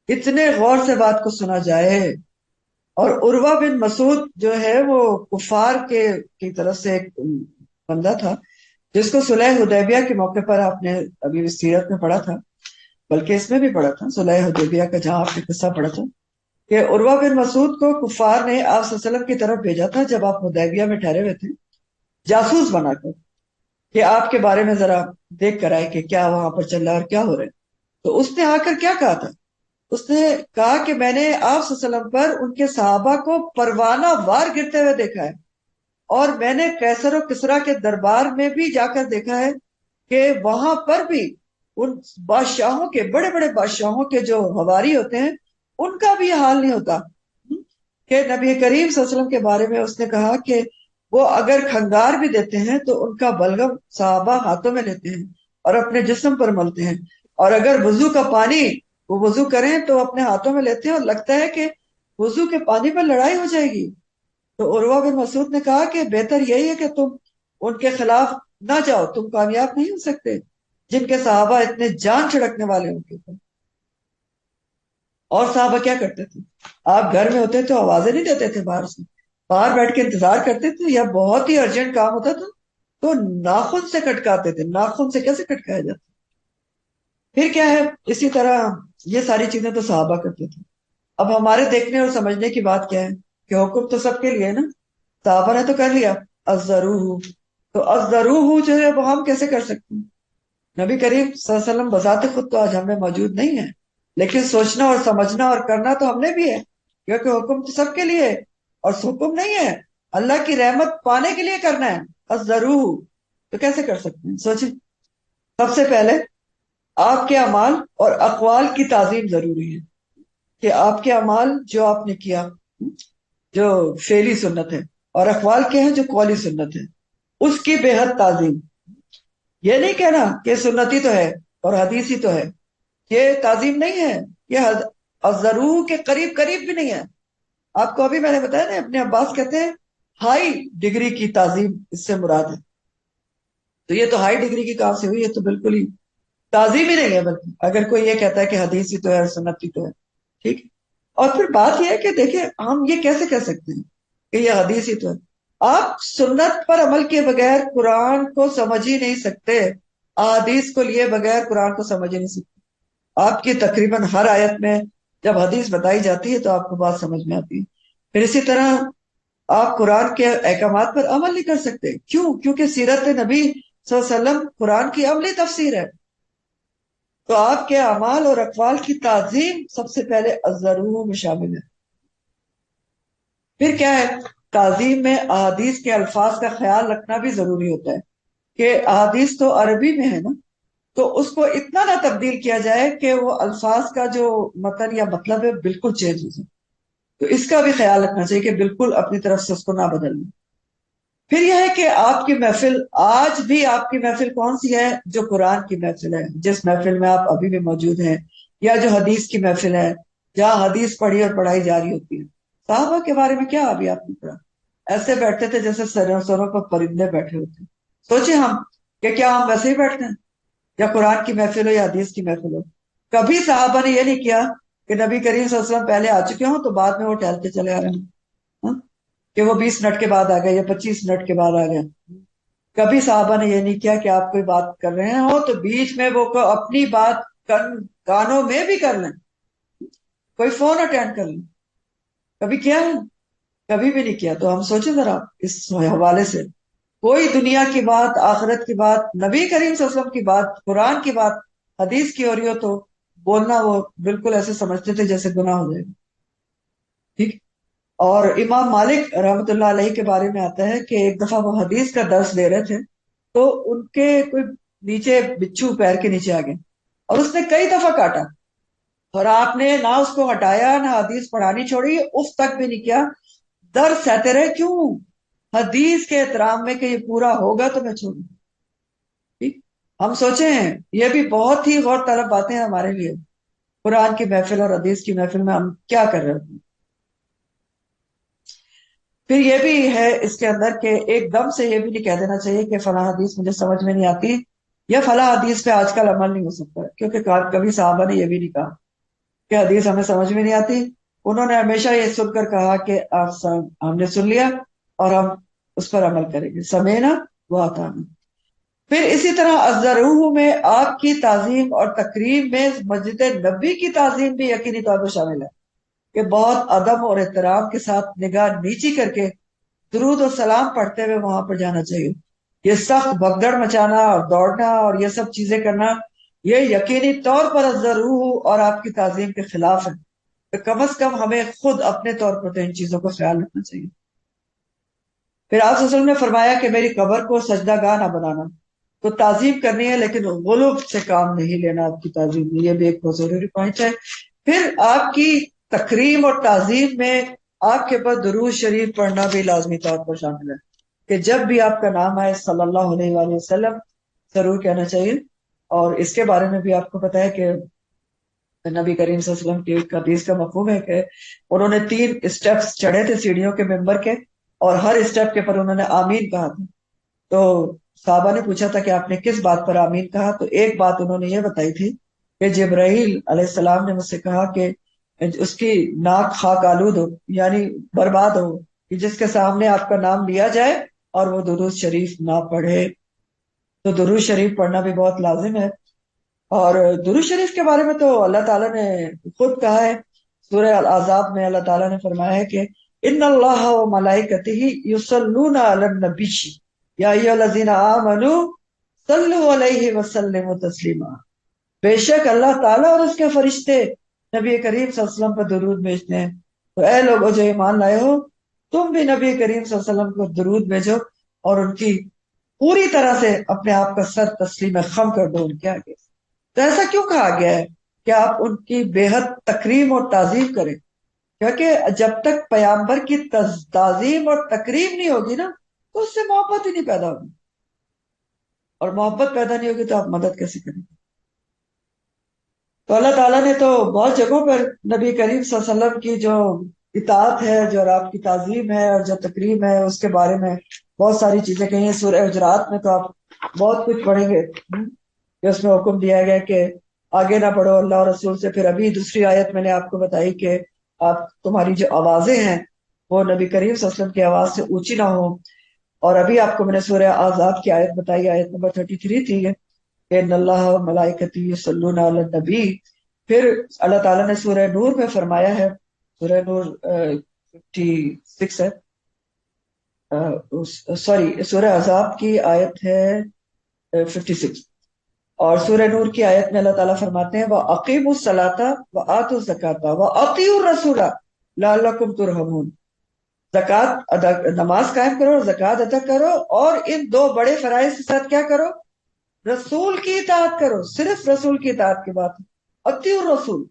اتنے غور سے بات کو سنا جائے۔ اور عروہ بن مسعود جو ہے وہ کفار کی طرف سے ایک بندہ تھا، جس کو صلح حدیبیہ کے موقع پر آپ نے ابھی سیرت میں پڑھا تھا، بلکہ اس میں بھی پڑھا تھا صلح حدیبیہ کا، جہاں آپ نے قصہ پڑھا تھا کہ عروہ بن مسعود کو کفار نے آپ صلی اللہ علیہ وسلم کی طرف بھیجا تھا جب آپ حدیبیہ میں ٹھہرے ہوئے تھے، جاسوس بنا کر، کہ آپ کے بارے میں ذرا دیکھ کر آئے کہ کیا وہاں پر چل رہا ہے اور کیا ہو رہا ہے۔ تو اس نے آ کر کیا کہا تھا؟ اس نے کہا کہ میں نے آپ صلی اللہ علیہ وسلم پر ان کے صحابہ کو پروانہ وار گرتے ہوئے دیکھا ہے، اور میں نے قیصر و کسریٰ کے دربار میں بھی جا کر دیکھا ہے کہ وہاں پر بھی ان بادشاہوں کے، بڑے بڑے بادشاہوں کے جو حواری ہوتے ہیں، ان کا بھی یہ حال نہیں ہوتا کہ نبی کریم صلی اللہ علیہ وسلم کے بارے میں اس نے کہا کہ وہ اگر کھنگار بھی دیتے ہیں تو ان کا بلغم صحابہ ہاتھوں میں لیتے ہیں اور اپنے جسم پر ملتے ہیں، اور اگر وضو کا پانی وہ وضو کریں تو اپنے ہاتھوں میں لیتے ہیں، اور لگتا ہے کہ وضو کے پانی پر لڑائی ہو جائے گی۔ تو عروہ بن مسعود نے کہا کہ بہتر یہی ہے کہ تم ان کے خلاف نہ جاؤ، تم کامیاب نہیں ہو سکتے جن کے صحابہ اتنے جان چھڑکنے والے ان کے اوپر۔ اور صحابہ کیا کرتے تھے؟ آپ گھر میں ہوتے تو آوازیں نہیں دیتے تھے باہر سے، باہر بیٹھ کے انتظار کرتے تھے، یا بہت ہی ارجنٹ کام ہوتا تھا تو ناخن سے کٹکاتے تھے۔ ناخن سے کیسے کٹکایا جاتا؟ پھر کیا ہے، اسی طرح یہ ساری چیزیں تو صحابہ کرتے تھے۔ اب ہمارے دیکھنے اور سمجھنے کی بات کیا ہے کہ حکم تو سب کے لیے ہے نا، صحابہ نے تو کر لیا ازروہ، تو ازروہ جو ہے وہ ہم کیسے کر سکتے ہیں؟ نبی کریم صلی اللہ علیہ وسلم بذات خود تو آج ہم میں موجود نہیں ہے، لیکن سوچنا اور سمجھنا اور کرنا تو ہم نے بھی ہے، کیونکہ حکم تو سب کے لیے ہے، اور حکم نہیں ہے اللہ کی رحمت پانے کے لیے کرنا ہے ازروہ، تو کیسے کر سکتے ہیں؟ سوچیں، سب سے پہلے آپ کے اعمال اور اقوال کی تعظیم ضروری ہے، کہ آپ کے اعمال جو آپ نے کیا جو فعلی سنت ہے، اور اقوال کے ہیں جو قولی سنت ہے، اس کی بے حد تعظیم۔ یہ نہیں کہنا کہ سنتی تو ہے اور حدیثی تو ہے، یہ تعظیم نہیں ہے، یہ ضرور کے قریب قریب بھی نہیں ہے۔ آپ کو ابھی میں نے بتایا نا، اپنے عباس کہتے ہیں ہائی ڈگری کی تعظیم اس سے مراد ہے، تو یہ تو ہائی ڈگری کی کہاں سے ہوئی؟ یہ تو بالکل ہی تعظیم ہی نہیں ہے، بلکہ اگر کوئی یہ کہتا ہے کہ حدیثی تو ہے سنتی تو ہے، ٹھیک۔ اور پھر بات یہ ہے کہ دیکھیں ہم یہ کیسے کہہ سکتے ہیں کہ یہ حدیث ہی تو ہے؟ آپ سنت پر عمل کے بغیر قرآن کو سمجھ ہی نہیں سکتے، احادیث کو لیے بغیر قرآن کو سمجھ ہی نہیں سکتے۔ آپ کی تقریباً ہر آیت میں جب حدیث بتائی جاتی ہے تو آپ کو بات سمجھ میں آتی ہے۔ پھر اسی طرح آپ قرآن کے احکامات پر عمل نہیں کر سکتے، کیوں؟ کیونکہ سیرت نبی صلی اللہ علیہ وسلم قرآن کی عملی تفسیر ہے۔ تو آپ کے اعمال اور اقوال کی تعظیم سب سے پہلے ضرور میں شامل ہے۔ پھر کیا ہے، تعظیم میں احادیث کے الفاظ کا خیال رکھنا بھی ضروری ہوتا ہے، کہ احادیث تو عربی میں ہے نا، تو اس کو اتنا نہ تبدیل کیا جائے کہ وہ الفاظ کا جو متن یا مطلب ہے بالکل چینج ہو جائے۔ تو اس کا بھی خیال رکھنا چاہیے کہ بالکل اپنی طرف سے اس کو نہ بدلنا۔ پھر یہ ہے کہ آپ کی محفل، آج بھی آپ کی محفل کون سی ہے؟ جو قرآن کی محفل ہے، جس محفل میں آپ ابھی بھی موجود ہیں، یا جو حدیث کی محفل ہے جہاں حدیث پڑھی اور پڑھائی جاری ہوتی ہے۔ صحابہ کے بارے میں کیا ابھی آپ نے پڑھا؟ ایسے بیٹھتے تھے جیسے سروں پر پرندے بیٹھے ہوتے ہیں۔ سوچیں ہم کہ کیا ہم ویسے ہی بیٹھتے ہیں؟ یا قرآن کی محفل ہو یا حدیث کی محفل ہو، کبھی صحابہ نے یہ نہیں کیا کہ نبی کریم صلی اللہ علیہ وسلم پہلے آ چکے ہوں تو بعد میں وہ ٹہلتے چلے آ رہے ہیں، ہاں؟ کہ وہ 20 منٹ کے بعد آ گئے یا 25 منٹ کے بعد آ گئے۔ کبھی صحابہ نے یہ نہیں کیا کہ آپ کوئی بات کر رہے ہو تو بیچ میں وہ اپنی بات کانوں میں بھی کر لیں، کوئی فون اٹینڈ کر لیں، کبھی کیا ہے؟ کبھی بھی نہیں کیا۔ تو ہم سوچیں ذرا اس حوالے سے، کوئی دنیا کی بات، آخرت کی بات، نبی کریم صلی اللہ علیہ وسلم کی بات، قرآن کی بات، حدیث کی ہو رہی ہو تو بولنا وہ بالکل ایسے سمجھتے تھے جیسے گناہ ہو جائے گا، ٹھیک۔ اور امام مالک رحمت اللہ علیہ کے بارے میں آتا ہے کہ ایک دفعہ وہ حدیث کا درس دے رہے تھے، تو ان کے کوئی نیچے بچھو پیر کے نیچے آ گئے اور اس نے کئی دفعہ کاٹا، اور آپ نے نہ اس کو ہٹایا نہ حدیث پڑھانی چھوڑی، اف تک بھی نہیں کیا، درد سہتے رہے. کیوں؟ حدیث کے احترام میں کہ یہ پورا ہوگا تو میں چھوڑوں. ٹھیک؟ ہم سوچیں ہیں یہ بھی بہت ہی غور طلب باتیں ہیں ہمارے لیے. قرآن کی محفل اور حدیث کی محفل میں ہم کیا کر رہے ہیں؟ پھر یہ بھی ہے اس کے اندر کہ ایک دم سے یہ بھی نہیں کہہ دینا چاہیے کہ فلاں حدیث مجھے سمجھ میں نہیں آتی یا فلاں حدیث پہ آج کل عمل نہیں ہو سکتا، کیونکہ کبھی صحابہ نے یہ بھی نہیں کہا کہ حدیث ہمیں سمجھ میں نہیں آتی. انہوں نے ہمیشہ یہ سن کر کہا کہ ہم نے سن لیا اور ہم اس پر عمل کریں گے، سمینا و اطعنا. پھر اسی طرح ازروح میں آپ کی تعظیم اور تقریب میں مسجد نبی کی تعظیم بھی یقینی طور پر شامل ہے کہ بہت ادب اور احترام کے ساتھ نگاہ نیچی کر کے درود و سلام پڑھتے ہوئے وہاں پر جانا چاہیے. یہ سخت بگدڑ مچانا اور دوڑنا اور یہ سب چیزیں کرنا یہ یقینی طور پر ضرور اور آپ کی تعظیم کے خلاف ہے. تو کم از کم ہمیں خود اپنے طور پر تو ان چیزوں کا خیال رکھنا چاہیے. پھر آپ صلی اللہ علیہ وسلم نے فرمایا کہ میری قبر کو سجدہ گاہ نہ بنانا. تو تعظیم کرنی ہے لیکن غلوب سے کام نہیں لینا آپ کی تعظیم میں، یہ بھی ایک بہت ضروری پوائنٹ ہے. پھر آپ کی تکریم اور تعظیم میں آپ کے پاس درود شریف پڑھنا بھی لازمی طور پر شامل ہے کہ جب بھی آپ کا نام آئے صلی اللہ علیہ وآلہ وسلم ضرور کہنا چاہیے. اور اس کے بارے میں بھی آپ کو پتا ہے کہ نبی کریم صلی اللہ علیہ وسلم کی ایک حدیث کا مفہوم ہے کہ انہوں نے 3 اسٹیپس چڑھے تھے سیڑھیوں کے ممبر کے، اور ہر اسٹیپ کے پر انہوں نے آمین کہا تھا. تو صحابہ نے پوچھا تھا کہ آپ نے کس بات پر آمین کہا؟ تو ایک بات انہوں نے یہ بتائی تھی کہ جبرائیل علیہ السلام نے مجھ سے کہا کہ اس کی ناک خاک آلود ہو، یعنی برباد ہو، کہ جس کے سامنے آپ کا نام لیا جائے اور وہ درود شریف نہ پڑھے. تو درود شریف پڑھنا بھی بہت لازم ہے. اور درود شریف کے بارے میں تو اللہ تعالیٰ نے خود کہا ہے، سورہ الاحزاب میں اللہ تعالیٰ نے فرمایا ہے کہ ان اللہ و ملائکتہ یصلون علی النبی یا ایھا الذین آمنوا صلوا علیہ وسلموا تسلیما. بے شک اللہ تعالیٰ اور اس کے فرشتے نبی کریم صلی اللہ علیہ وسلم پر درود بھیجتے ہیں. تو اے لوگوں جو ایمان لائے ہو، تم بھی نبی کریم صلی اللہ علیہ وسلم کو درود بھیجو اور ان کی پوری طرح سے اپنے آپ کا سر تسلیم خم کر دو ان کے آگے. تو ایسا کیوں کہا گیا ہے کہ آپ ان کی بے حد تکریم اور تعظیم کریں؟ کیونکہ جب تک پیامبر کی تعظیم اور تکریم نہیں ہوگی نا تو اس سے محبت ہی نہیں پیدا ہوگی، اور محبت پیدا نہیں ہوگی تو آپ مدد کیسے کریں گے؟ تو اللہ تعالیٰ نے تو بہت جگہوں پر نبی کریم صلی اللہ علیہ وسلم کی جو اطاعت ہے، جو آپ کی تعظیم ہے اور جو تکریم ہے، اس کے بارے میں بہت ساری چیزیں کہی ہیں. سورہ حجرات میں تو آپ بہت کچھ پڑھیں گے کہ اس میں حکم دیا گیا کہ آگے نہ پڑھو اللہ اور رسول سے. پھر ابھی دوسری آیت میں نے آپ کو بتائی کہ آپ تمہاری جو آوازیں ہیں وہ نبی کریم صلی اللہ علیہ وسلم کی آواز سے اونچی نہ ہو. اور ابھی آپ کو میں نے سورہ احزاب کی آیت بتائی، آیت نمبر 33 تھی کہ ان اللہ و ملائکتہ یصلون علی النبی. پھر اللہ تعالیٰ نے سورہ نور میں فرمایا ہے، سورہ نور 56 ہے، سوری سورہ احزاب کی آیت ہے 56، اور سورہ نور کی آیت میں اللہ تعالیٰ فرماتے ہیں وَأَقِیمُوا الصَّلَاةَ وَآتُوا الزَّکَاةَ وَأَطِیعُوا الرَّسُولَ لَعَلَّکُمْ تُرْحَمُونَ. نماز قائم کرو، زکوٰۃ ادا کرو، اور ان 2 بڑے فرائض کے ساتھ کیا کرو؟ رسول کی اطاعت کرو. صرف رسول کی اطاعت کی بات ہے، اطیعوا الرسول.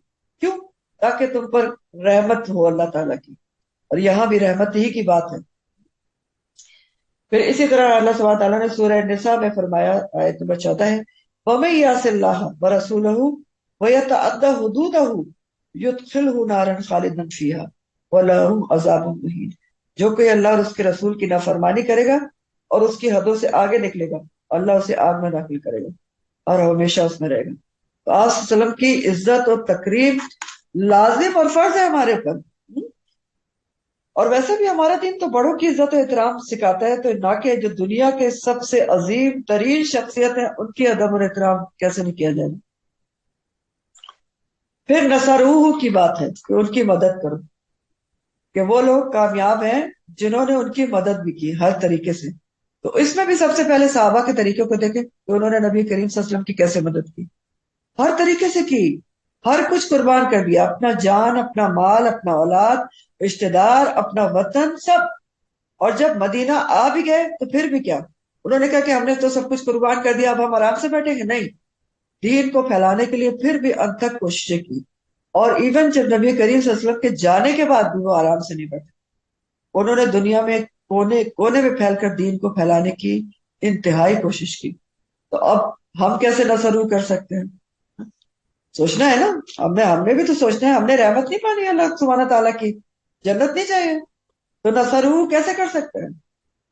کیوں؟ تاکہ تم پر رحمت ہو اللہ تعالیٰ کی، اور یہاں بھی رحمت ہی کی بات ہے. پھر اسی طرح اللہ سبحانہ تعالیٰ نے سورہ نساء میں فرمایا، آیت نمبر 14 ہے وَمَن يَعْصِ اللَّهَ وَرَسُولَهُ وَيَتَعَدَّ حُدُودَهُ يُدْخِلْهُ نَارًا خَالِدًا فِيهَا وَلَهُ عَذَابٌ مُهِينٌ. جو کوئی اللہ اور اس کے رسول کی نافرمانی کرے گا اور اس کی حدوں سے آگے نکلے گا، اللہ اسے آگ میں داخل کرے گا اور ہمیشہ اس میں رہے گا. تو آپ صلی اللہ علیہ وسلم کی عزت اور تکریم لازم اور فرض ہے ہمارے پر. اور ویسے بھی ہمارا دین تو بڑوں کی عزت و احترام سکھاتا ہے، تو نہ کہ جو دنیا کے سب سے عظیم ترین شخصیت ہیں ان کی ادب اور احترام کیسے نہیں کیا جائے. پھر نصروہ کی بات ہے کہ ان کی مدد کرو، کہ وہ لوگ کامیاب ہیں جنہوں نے ان کی مدد بھی کی ہر طریقے سے. تو اس میں بھی سب سے پہلے صحابہ کے طریقوں کو دیکھیں کہ انہوں نے نبی کریم صلی اللہ علیہ وسلم کی کیسے مدد کی. ہر طریقے سے کی، ہر کچھ قربان کر دیا، اپنا جان، اپنا مال، اپنا اولاد، رشتہ دار، اپنا وطن، سب. اور جب مدینہ آ بھی گئے تو پھر بھی کیا؟ انہوں نے کہا کہ ہم نے تو سب کچھ قربان کر دیا، اب ہم آرام سے بیٹھیں گے؟ نہیں، دین کو پھیلانے کے لیے پھر بھی انت تک کوششیں کی، اور ایون جب نبی کریم صلی اللہ علیہ وسلم کے جانے کے بعد بھی وہ آرام سے نہیں بیٹھے، انہوں نے دنیا میں کونے کونے میں پھیل کر دین کو پھیلانے کی انتہائی کوشش کی۔ تو اب ہم کیسے نصرو کر سکتے ہیں؟ سوچنا ہے نا، ہم نے بھی تو سوچنا ہے، ہم نے رحمت نہیں پانی اللہ سبحانہ تعالیٰ کی، جنت نہیں چاہیے، تو نصرو کیسے کر سکتے ہیں؟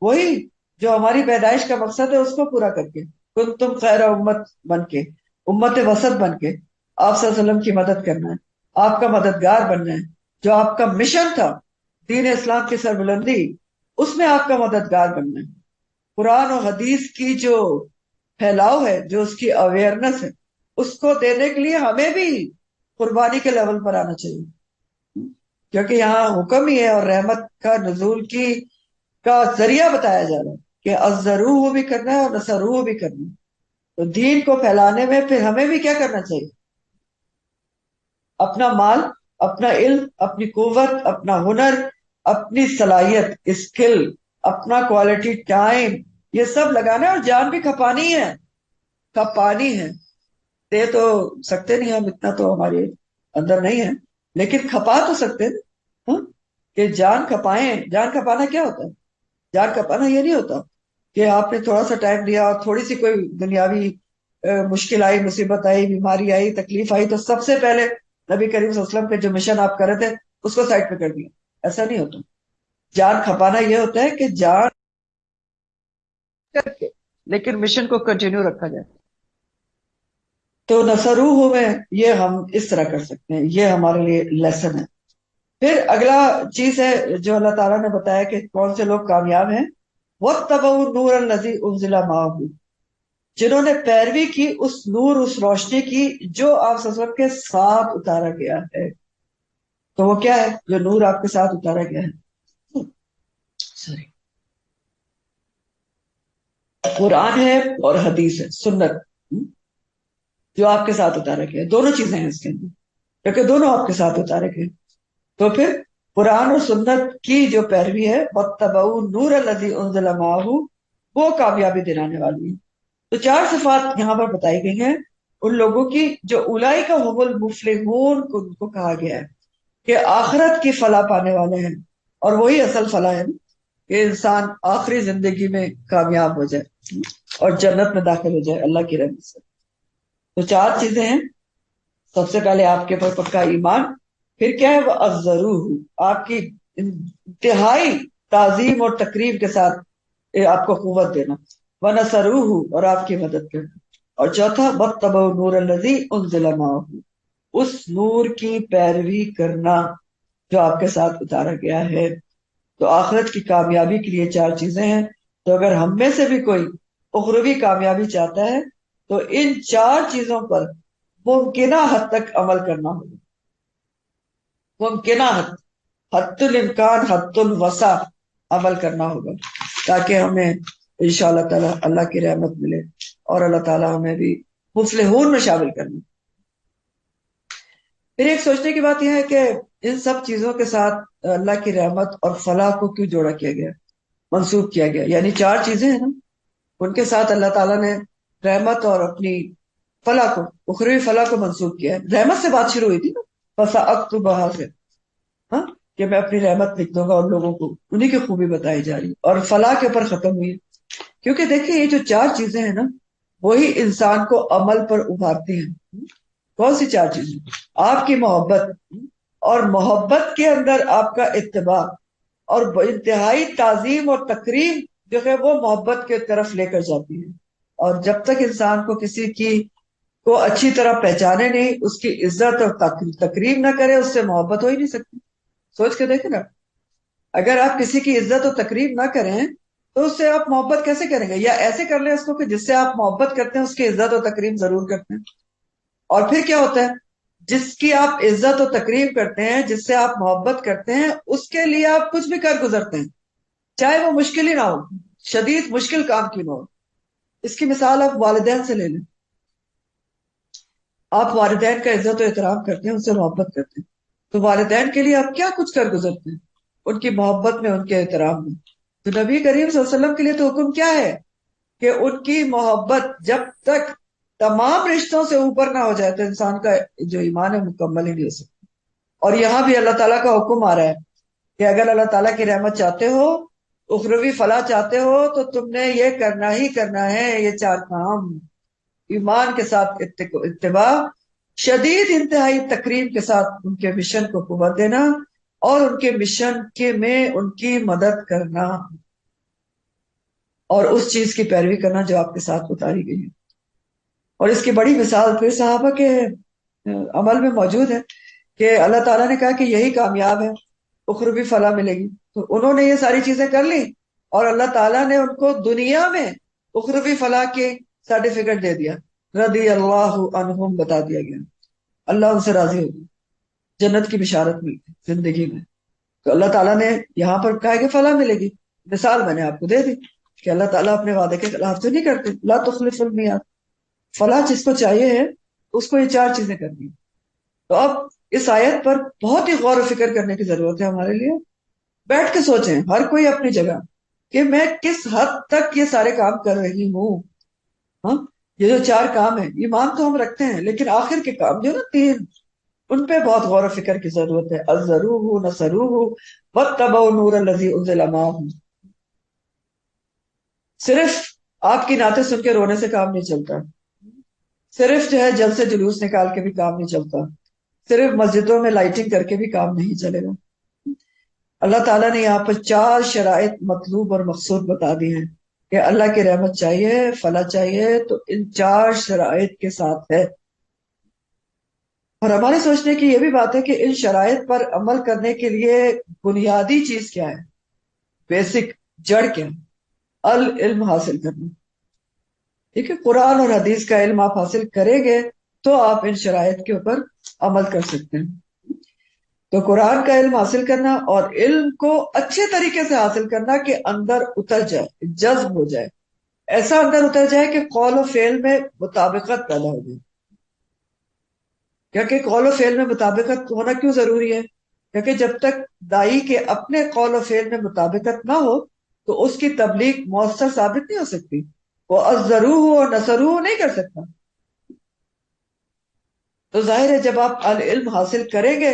وہی جو ہماری پیدائش کا مقصد ہے اس کو پورا کر کے، کن تم خیر امت بن کے، امت وسط بن کے آپ صلی اللہ علیہ وسلم کی مدد کرنا ہے، آپ کا مددگار بننا ہے، جو آپ کا مشن تھا دین اسلام کی سربلندی، اس میں آپ کا مددگار بننا ہے۔ قرآن اور حدیث کی جو پھیلاؤ ہے، جو اس کی اویئرنس ہے، اس کو دینے کے لیے ہمیں بھی قربانی کے لیول پر آنا چاہیے، کیونکہ یہاں حکم ہی ہے اور رحمت کا نزول کی کا ذریعہ بتایا جا رہا ہے کہ ازروح بھی کرنا ہے اور نصروح بھی کرنا ہے۔ تو دین کو پھیلانے میں پھر ہمیں بھی کیا کرنا چاہیے؟ اپنا مال، اپنا علم، اپنی قوت، اپنا ہنر، اپنی صلاحیت، اسکل، اپنا کوالٹی ٹائم، یہ سب لگانا ہے، اور جان بھی کھپانی ہے، کھپانی ہے۔ دے تو سکتے نہیں، ہم اتنا تو ہمارے اندر نہیں ہے، لیکن کھپا تو سکتے ہیں ہاں؟ کہ جان کھپائیں۔ جان کھپانا کیا ہوتا ہے؟ جان کھپانا یہ نہیں ہوتا کہ آپ نے تھوڑا سا ٹائم لیا اور تھوڑی سی کوئی دنیاوی مشکل آئی، مصیبت آئی، بیماری آئی، تکلیف آئی تو سب سے پہلے نبی کریم صلی اللہ علیہ وسلم کے جو مشن آپ کر رہے تھے اس کو سائڈ پہ کر دیا، ایسا نہیں ہوتا۔ جان کھپانا یہ ہوتا ہے کہ جان کر کے لیکن مشن کو کنٹینیو رکھا جائے۔ تو نصروح میں یہ ہم اس طرح کر سکتے ہیں، یہ ہمارے لیے لیسن ہے۔ پھر اگلا چیز ہے جو اللہ تعالیٰ نے بتایا کہ کون سے لوگ کامیاب ہیں، وَاتَّبَعُوا النُّورَ الَّذِي أُنزِلَ مَعَهُ، جنہوں نے پیروی کی اس نور، اس روشنی کی جو آپ صلی اللہ علیہ وسلم کے ساتھ اتارا گیا ہے۔ تو وہ کیا ہے جو نور آپ کے ساتھ اتارا گیا ہے؟ سوری، قرآن ہے اور حدیث ہے، سنت، جو آپ کے ساتھ اتارا گیا ہے۔ دونوں چیزیں ہیں اس کے اندر، کیونکہ دونوں آپ کے ساتھ اتارے گئے۔ تو پھر قرآن اور سنت کی جو پیروی ہے، وَاتَّبَعُوا النُّورَ الَّذِي أُنزِلَ مَعَهُ، وہ کامیابی دلانے والی ہے۔ تو چار صفات یہاں پر بتائی گئی ہیں ان لوگوں کی جو اولئک هم المفلحون کو کہا گیا ہے کہ آخرت کی فلاح پانے والے ہیں، اور وہی اصل فلاح ہے کہ انسان آخری زندگی میں کامیاب ہو جائے اور جنت میں داخل ہو جائے اللہ کی رحمت سے۔ تو چار چیزیں ہیں، سب سے پہلے آپ کے پر پکا ایمان، پھر کیا ہے وہ الضروح، آپ کی انتہائی تعظیم اور تقریب کے ساتھ آپ کو قوت دینا، وَنَصَرُوهُ، اور آپ کی مدد کرنا، اور چوتھا وَاتَّبَعُوا النُّورَ الَّذِي أُنزِلَ مَعَهُ، اس نور کی پیروی کرنا جو آپ کے ساتھ اتارا گیا ہے۔ تو آخرت کی کامیابی کے لیے چار چیزیں ہیں۔ تو اگر ہم میں سے بھی کوئی اخروی کامیابی چاہتا ہے تو ان چار چیزوں پر ممکنہ حد تک عمل کرنا ہوگا، ممکنہ حد الامکان، حد الوسع عمل کرنا ہوگا، تاکہ ہمیں انشاءاللہ تعالی اللہ کی رحمت ملے اور اللہ تعالی ہمیں بھی مفلحون میں شامل کرنا۔ پھر ایک سوچنے کی بات یہ ہے کہ ان سب چیزوں کے ساتھ اللہ کی رحمت اور فلاح کو کیوں جوڑا کیا گیا، منسوب کیا گیا؟ یعنی چار چیزیں ہیں نا، ان کے ساتھ اللہ تعالیٰ نے رحمت اور اپنی فلاح کو، اخروی فلاح کو منسوب کیا ہے۔ رحمت سے بات شروع ہوئی تھی نا، فَسَأَكْتُبُهَا سے، ہاں، کہ میں اپنی رحمت لکھ دوں گا اور لوگوں کو انہی کی خوبی بتائی جا رہی ہے، اور فلاح کے اوپر ختم ہوئی ہے۔ کیونکہ دیکھیں یہ جو چار چیزیں ہیں نا، وہی انسان کو عمل پر ابھارتی ہیں۔ کون سی چار چیزیں؟ آپ کی محبت، اور محبت کے اندر آپ کا اتباع، اور انتہائی تعظیم اور تقریب جو ہے وہ محبت کے طرف لے کر جاتی ہے۔ اور جب تک انسان کو کسی کی کو اچھی طرح پہچانے نہیں، اس کی عزت اور تقریب نہ کرے، اس سے محبت ہو ہی نہیں سکتی۔ سوچ کے دیکھیں نا، اگر آپ کسی کی عزت و تقریب نہ کریں تو اس سے آپ محبت کیسے کریں گے؟ یا ایسے کر لیں اس کو کہ جس سے آپ محبت کرتے ہیں اس کی عزت و تقریب ضرور کرتے ہیں۔ اور پھر کیا ہوتا ہے، جس کی آپ عزت و تقریب کرتے ہیں، جس سے آپ محبت کرتے ہیں، اس کے لیے آپ کچھ بھی کر گزرتے ہیں، چاہے وہ مشکل ہی نہ ہو، شدید مشکل کام کی نہ ہو۔ اس کی مثال آپ والدین سے لے لیں۔ آپ والدین کا عزت و احترام کرتے ہیں، ان سے محبت کرتے ہیں، تو والدین کے لیے آپ کیا کچھ کر گزرتے ہیں، ان کی محبت میں، ان کے احترام میں۔ تو نبی کریم صلی اللہ علیہ وسلم کے لیے تو حکم کیا ہے کہ ان کی محبت جب تک تمام رشتوں سے اوپر نہ ہو جائے تو انسان کا جو ایمان ہے مکمل ہی نہیں ہو سکتا۔ اور یہاں بھی اللہ تعالیٰ کا حکم آ رہا ہے کہ اگر اللہ تعالیٰ کی رحمت چاہتے ہو، اخروی فلاح چاہتے ہو، تو تم نے یہ کرنا ہی کرنا ہے، یہ 4 کام: ایمان کے ساتھ اتباع، شدید انتہائی تکریم کے ساتھ ان کے مشن کو قوت دینا، اور ان کے مشن کے میں ان کی مدد کرنا، اور اس چیز کی پیروی کرنا جو آپ کے ساتھ اتاری گئی ہے۔ اور اس کی بڑی مثال پھر صحابہ کے عمل میں موجود ہے کہ اللہ تعالیٰ نے کہا کہ یہی کامیاب ہے، اخروی فلاح ملے گی، تو انہوں نے یہ ساری چیزیں کر لی، اور اللہ تعالیٰ نے ان کو دنیا میں اخروی فلاح کی سرٹیفکیٹ دے دیا، رضی اللہ عنہم بتا دیا گیا، اللہ ان سے راضی ہو گیا، جنت کی بشارت ملتی زندگی میں۔ تو اللہ تعالیٰ نے یہاں پر کہا کہ فلاح ملے گی، مثال میں نے آپ کو دے دی کہ اللہ تعالیٰ اپنے وعدے کے خلاف تو نہیں کرتے، لا تخلف المیعاد، فلاح جس کو چاہیے ہے اس کو یہ 4 چیزیں کرنی ہیں۔ تو اب اس آیت پر بہت ہی غور و فکر کرنے کی ضرورت ہے ہمارے لیے، بیٹھ کے سوچیں ہر کوئی اپنی جگہ کہ میں کس حد تک یہ سارے کام کر رہی ہوں۔ ہاں، یہ جو 4 کام ہیں، ایمان تو ہم رکھتے ہیں، لیکن آخر کے کام جو نا 3، ان پہ بہت غور و فکر کی ضرورت ہے۔ ازروہ نصروہ واتبعوا النور الذی انزل معہ۔ صرف آپ کی نعتیں سن کے رونے سے کام نہیں چلتا، صرف جو ہے جلسے جلوس نکال کے بھی کام نہیں چلتا، صرف مسجدوں میں لائٹنگ کر کے بھی کام نہیں چلے گا۔ اللہ تعالیٰ نے یہاں پر 4 شرائط مطلوب اور مقصود بتا دی ہیں کہ اللہ کی رحمت چاہیے، فلاح چاہیے تو ان 4 شرائط کے ساتھ ہے۔ اور ہمارے سوچنے کی یہ بھی بات ہے کہ ان شرائط پر عمل کرنے کے لیے بنیادی چیز کیا ہے، بیسک جڑ کیا ہے؟ العلم حاصل کرنا۔ ٹھیک ہے، قرآن اور حدیث کا علم آپ حاصل کریں گے تو آپ ان شرائط کے اوپر عمل کر سکتے ہیں۔ تو قرآن کا علم حاصل کرنا، اور علم کو اچھے طریقے سے حاصل کرنا کہ اندر اتر جائے، جذب ہو جائے، ایسا اندر اتر جائے کہ قول و فعل میں مطابقت پیدا ہو جائے۔ کیونکہ قول و فعل میں مطابقت ہونا کیوں ضروری ہے؟ کیونکہ جب تک دائی کے اپنے قول و فعل میں مطابقت نہ ہو تو اس کی تبلیغ مؤثر ثابت نہیں ہو سکتی، وہ عزروہ اور نصروہ نہیں کر سکتا۔ تو ظاہر ہے جب آپ العلم حاصل کریں گے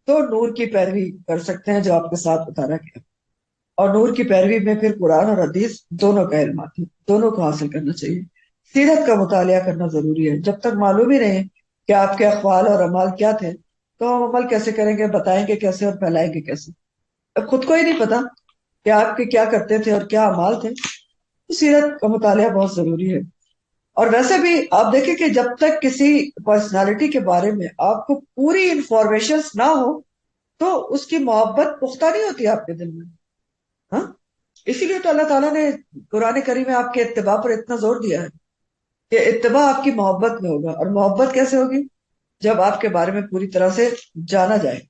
تو نور کی پیروی کر سکتے ہیں جو آپ کے ساتھ اتارا گیا، اور نور کی پیروی میں پھر قرآن اور حدیث دونوں کا علم آتی ہے، دونوں کو حاصل کرنا چاہیے۔ سیرت کا مطالعہ کرنا ضروری ہے، جب تک معلوم ہی نہیں کہ آپ کے اقوال اور اعمال کیا تھے تو ہم عمل کیسے کریں گے، بتائیں گے کیسے اور پھیلائیں گے کیسے؟ اب خود کو ہی نہیں پتا کہ آپ کے کیا کرتے تھے اور کیا اعمال تھے، تو سیرت کا مطالعہ بہت ضروری ہے۔ اور ویسے بھی آپ دیکھیں کہ جب تک کسی پرسنالٹی کے بارے میں آپ کو پوری انفارمیشن نہ ہو تو اس کی محبت پختہ نہیں ہوتی آپ کے دل میں۔ ہاں، اسی لیے تو اللہ تعالیٰ نے قرآن کریم میں آپ کے اتباع پر اتنا زور دیا ہے کہ اتباع آپ کی محبت میں ہوگا، اور محبت کیسے ہوگی؟ جب آپ کے بارے میں پوری طرح سے جانا جائے۔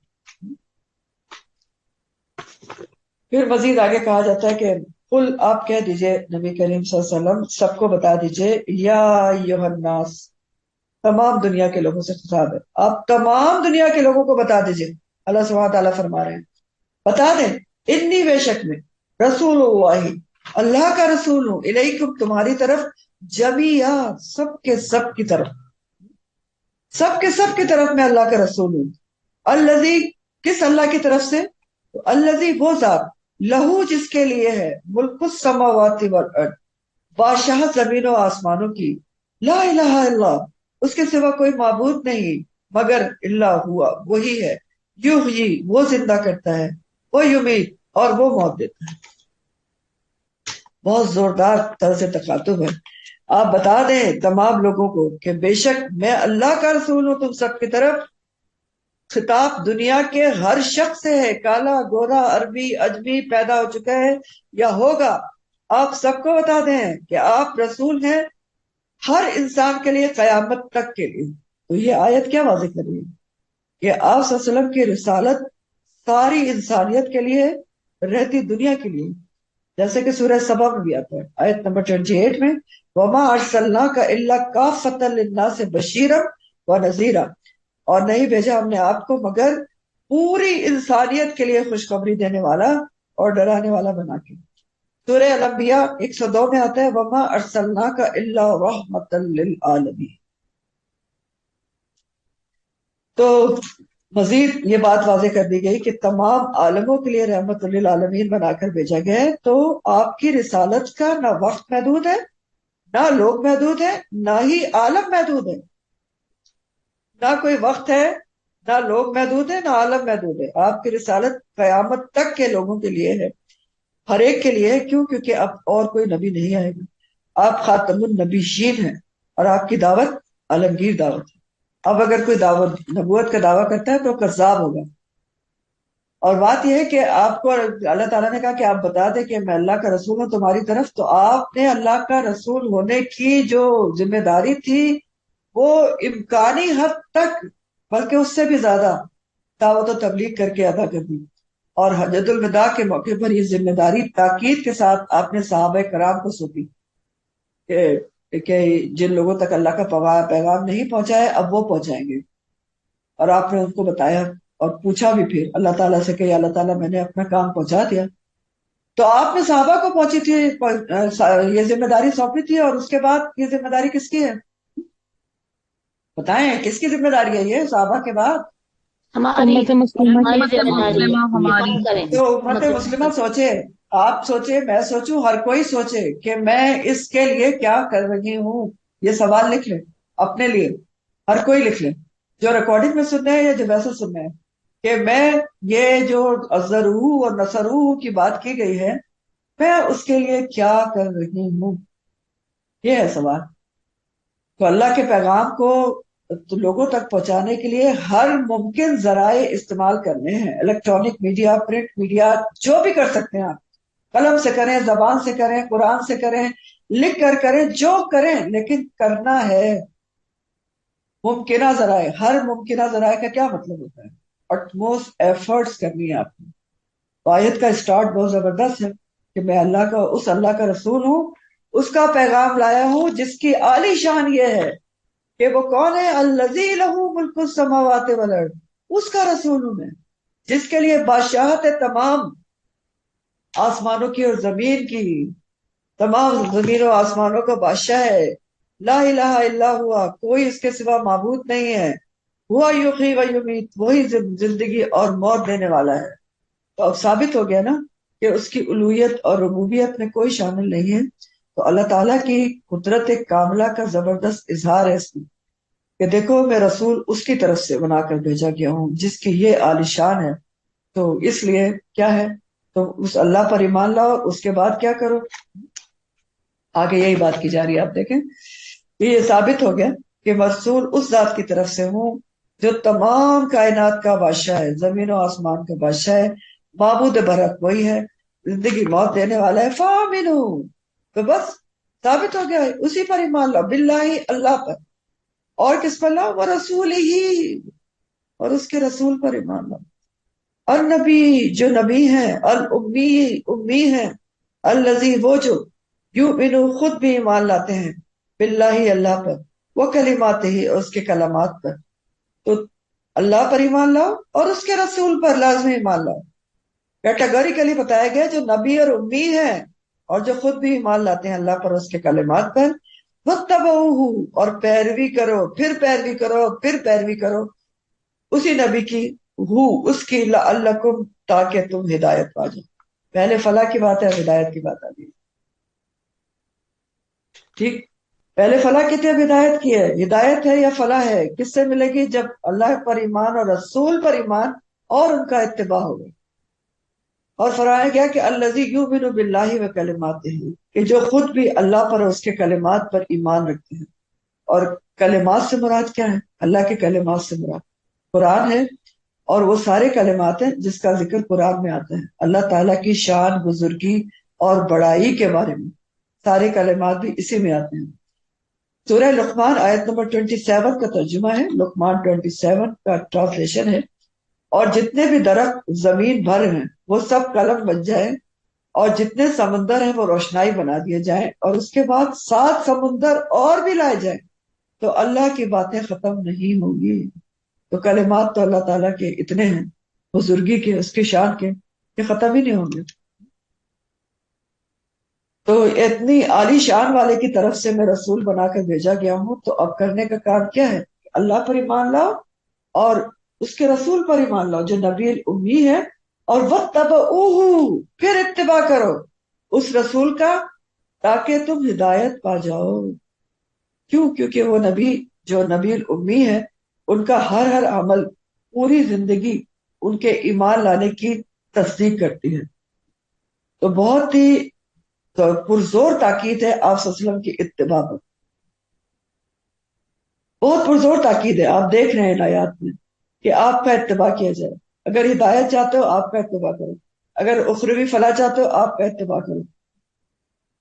پھر مزید آگے کہا جاتا ہے کہ قل، آپ کہہ دیجئے نبی کریم صلی اللہ علیہ وسلم، سب کو بتا دیجئے، یا ایھا الناس، تمام دنیا کے لوگوں سے خطاب ہے، آپ تمام دنیا کے لوگوں کو بتا دیجئے۔ اللہ سبحانہ تعالیٰ فرما رہے ہیں بتا دیں، انی بے شک میں، رسول اللہ، اللہ کا رسول ہوں، الیکم تمہاری طرف، جمیعا سب کے سب کی طرف، سب کے سب کی طرف میں اللہ کا رسول ہوں۔ الذی، کس اللہ کی طرف سے؟ الذی، وہ ذات، لہو جس کے لیے ہے، ملک السماوات والارض، بادشاہت زمین و آسمانوں کی، لا الہ الا اللہ، اس کے سوا کوئی معبود نہیں مگر اللہ ہوا، وہی ہے، یحیی، وہ زندہ کرتا ہے، وہ یمیت، اور وہ موت دیتا ہے۔ بہت زوردار طرز تخاطب ہے۔ آپ بتا دیں تمام لوگوں کو کہ بے شک میں اللہ کا رسول ہوں تم سب کی طرف۔ خطاب دنیا کے ہر شخص سے ہے، کالا گورا عربی اجمی پیدا ہو چکا ہے یا ہوگا، آپ سب کو بتا دیں کہ آپ رسول ہیں ہر انسان کے لیے قیامت تک کے لیے۔ تو یہ آیت کیا واضح کر رہی ہے کہ آپ صلی اللہ علیہ وسلم کی رسالت ساری انسانیت کے لیے، رہتی دنیا کے لیے، جیسے کہ سورہ سبا میں بھی آتا ہے آیت نمبر 28 میں، وَمَا أَرْسَلْنَاكَ إِلَّا كَافَّةً لِلنَّاسِ بَشِيرًا وَنَذِيرًا، اور نہیں بھیجا ہم نے آپ کو مگر پوری انسانیت کے لیے خوشخبری دینے والا اور ڈرانے والا بنا کے۔ سورہ الانبیاء 102 میں آتا ہے وما ارسلناک الا رحمۃ للعالمین. تو مزید یہ بات واضح کر دی گئی کہ تمام عالموں کے لیے رحمت للعالمین بنا کر بھیجا گیا ہے. تو آپ کی رسالت کا نہ وقت محدود ہے، نہ لوگ محدود ہیں، نہ ہی عالم محدود ہے. نہ کوئی وقت ہے، نہ لوگ محدود ہیں، نہ عالم محدود ہے. آپ کی رسالت قیامت تک کے لوگوں کے لیے ہے، ہر ایک کے لیے ہے. کیوں؟ کیونکہ اب اور کوئی نبی نہیں آئے گا. آپ خاتم النبیین ہیں اور آپ کی دعوت عالمگیر دعوت ہے. اب اگر کوئی دعوت نبوت کا دعویٰ کرتا ہے تو کذاب ہوگا. اور بات یہ ہے کہ آپ کو اللہ تعالیٰ نے کہا کہ آپ بتا دیں کہ میں اللہ کا رسول ہوں تمہاری طرف. تو آپ نے اللہ کا رسول ہونے کی جو ذمہ داری تھی وہ امکانی حد تک، بلکہ اس سے بھی زیادہ دعوت و تبلیغ کر کے ادا کر دی. اور حجۃ الوداع کے موقع پر یہ ذمہ داری تاکید کے ساتھ آپ نے صحابہ کرام کو سونپی کہ جن لوگوں تک اللہ کا پیغام نہیں پہنچا ہے اب وہ پہنچائیں گے. اور آپ نے ان کو بتایا اور پوچھا بھی پھر اللہ تعالیٰ سے کہ اللہ تعالیٰ میں نے اپنا کام پہنچا دیا. تو آپ نے صحابہ کو پہنچی تھی یہ ذمہ داری سونپی تھی. اور اس کے بعد یہ ذمہ داری کس کی ہے؟ بتائیں کس کی ذمہ داری ہے یہ صحابہ کے بعد؟ ہماری امت مسلمہ کی. ہماری ذمہ داری ہے، ہماری. ہم کریں تو امت مسلمہ سوچے، آپ سوچے، میں سوچوں، ہر کوئی سوچے کہ میں اس کے لیے کیا کر رہی ہوں. یہ سوال لکھ لیں اپنے لیے، ہر کوئی لکھ لیں، جو ریکارڈنگ میں سننا ہے یا جو ویسے سننا ہے، کہ میں یہ جو ازرو اور نصرو کی بات کی گئی ہے میں اس کے لیے کیا کر رہی ہوں. یہ ہے سوال. تو اللہ کے پیغام کو لوگوں تک پہنچانے کے لیے ہر ممکن ذرائع استعمال کرنے ہیں. الیکٹرانک میڈیا، پرنٹ میڈیا، جو بھی کر سکتے ہیں آپ، قلم سے کریں، زبان سے کریں، قرآن سے کریں، لکھ کر کریں، جو کریں، لیکن کرنا ہے. ممکنہ ذرائع، ہر ممکنہ ذرائع کا کیا مطلب ہوتا ہے؟ اٹموسٹ ایفرٹس کرنی ہے آپ کو. تو آیت کا اسٹارٹ بہت زبردست ہے کہ میں اللہ کا رسول ہوں، اس کا پیغام لایا ہوں جس کی عالی شان یہ ہے کہ وہ کون ہے؟ الذی لہ ملک السماوات والارض. اس کا رسول ہوں میں جس کے لیے بادشاہت ہے تمام آسمانوں کی اور زمین کی. تمام زمین و آسمانوں کا بادشاہ ہے. لا الہ الا ہوا، کوئی اس کے سوا معبود نہیں ہے. ہوا یحیی و یمیت، وہی زندگی اور موت دینے والا ہے. تو اب ثابت ہو گیا نا کہ اس کی الوہیت اور ربوبیت میں کوئی شامل نہیں ہے. تو اللہ تعالیٰ کی قدرت کاملہ کا زبردست اظہار ہے اس میں کہ دیکھو میں رسول اس کی طرف سے بنا کر بھیجا گیا ہوں جس کی یہ عالی شان ہے. تو اس لیے کیا ہے؟ تو اس اللہ پر ایمان لاؤ. اس کے بعد کیا کرو؟ آگے یہی بات کی جا رہی ہے. آپ دیکھیں کہ یہ ثابت ہو گیا کہ رسول اس ذات کی طرف سے ہوں جو تمام کائنات کا بادشاہ ہے، زمین و آسمان کا بادشاہ ہے. معبود برحق وہی ہے، زندگی موت دینے والا ہے. فآمنوا، تو بس ثابت ہو گیا اسی پر ایمان لاؤ. باللہ، اللہ پر. اور کس پر لاؤ؟ وہ رسول ہی، اور اس کے رسول پر ایمان لاؤ. النبی، جو نبی ہیں، الامی، امی ہیں، الذی، وہ جو یؤمنو، خود بھی ایمان لاتے ہیں، باللہ، اللہ پر، وہ کلمات ہی، اس کے کلمات پر. تو اللہ پر ایمان لاؤ اور اس کے رسول پر لازمی ایمان لاؤ. کیٹیگوریکلی بتایا گیا جو نبی اور امی ہیں اور جو خود بھی ایمان لاتے ہیں اللہ پر، اس کے کلمات پر. واتبعوہ، اور پیروی کرو، پھر پیروی کرو، پھر پیروی کرو اسی نبی کی، اس کی، لعلکم، تاکہ تم ہدایت پا جاؤ. پہلے فلاح کی بات ہے، ہدایت کی بات آ گئی. ٹھیک، پہلے فلاح کی تھی، اب ہدایت کی ہے. ہدایت ہے یا فلاح ہے کس سے ملے گی؟ جب اللہ پر ایمان اور رسول پر ایمان اور ان کا اتباع ہوگا. اور فرمایا گیا کہ الذی یؤمن باللہ و کلماتہ، کہ جو خود بھی اللہ پر اور اس کے کلمات پر ایمان رکھتے ہیں. اور کلمات سے مراد کیا ہے؟ اللہ کے کلمات سے مراد قرآن ہے، اور وہ سارے کلمات ہیں جس کا ذکر قرآن میں آتا ہے. اللہ تعالیٰ کی شان، بزرگی اور بڑائی کے بارے میں سارے کلمات بھی اسی میں آتے ہیں. سورہ لقمان آیت نمبر 27 کا ترجمہ ہے، لقمان 27 کا ٹرانسلیشن ہے. اور جتنے بھی درخت زمین بھر ہیں وہ سب قلم بن جائیں، اور جتنے سمندر ہیں وہ روشنائی بنا دیے جائیں، اور اس کے بعد 7 سمندر اور بھی لائے جائیں تو اللہ کی باتیں ختم نہیں ہوں گی. تو کلمات تو اللہ تعالیٰ کے اتنے ہیں، بزرگی کے، اس کی شان کے، کہ ختم ہی نہیں ہوں گے. تو اتنی عالی شان والے کی طرف سے میں رسول بنا کر بھیجا گیا ہوں، تو اب کرنے کا کام کیا ہے؟ اللہ پر ایمان لاؤ اور اس کے رسول پر ایمان لاؤ جو نبی الامی ہے، اور وَاتَّبَعُوهُ، پھر اتباع کرو اس رسول کا تاکہ تم ہدایت پا جاؤ۔ کیوں؟ کیونکہ وہ نبی جو نبی الامی ہے، ان کا ہر عمل، پوری زندگی ان کے ایمان لانے کی تصدیق کرتی ہے۔ تو بہت ہی پرزور تاکید ہے آپ صلی اللہ علیہ وسلم کی اتباع پر، بہت پرزور تاکید ہے۔ آپ دیکھ رہے ہیں ان آیات میں کہ آپ کا اتباع کیا جائے۔ اگر ہدایت چاہتے ہو آپ کا اتباع کرو، اگر اخروی فلاح چاہتے ہو آپ کا اتباع کرو۔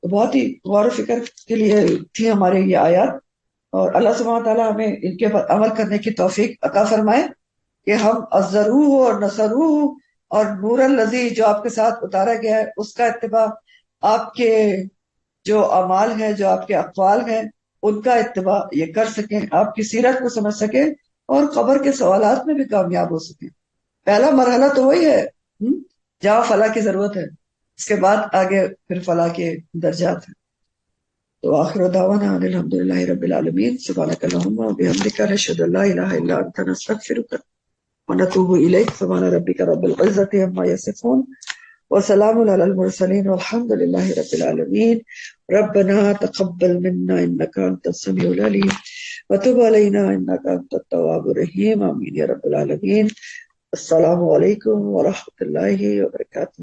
تو بہت ہی غور و فکر کے لیے تھی ہمارے یہ آیات، اور اللہ سبحانہ تعالیٰ ہمیں ان کے پر عمل کرنے کی توفیق عطا فرمائے کہ ہم عزروہ اور نصروہ اور نور الذی جو آپ کے ساتھ اتارا گیا ہے اس کا اتباع، آپ کے جو اعمال ہیں، جو آپ کے اقوال ہیں، ان کا اتباع یہ کر سکیں، آپ کی سیرت کو سمجھ سکیں اور قبر کے سوالات میں بھی کامیاب ہو سکیں۔ پہلا مرحلہ تو وہی ہے جہاں فلاح کی ضرورت ہے، اس کے بعد آگے پھر فلاح کے درجات ہیں۔ تو آخر دعوانا ان الحمد للہ رب العالمین، سبحانک اللہم و بحمدک، نشہد ان لا الہ الا انت، نستغفرک ونتوب الیک۔ سبحان ربک رب العزۃ عما یصفون وسلام علی المرسلین والحمد للہ رب العالمین۔ ربنا تقبل منا انک انت السمیع العلیم وتب علینا انک انت التواب الرحیم، آمین یا رب العالمین۔ السلام علیکم ورحمۃ اللہ وبرکاتہ۔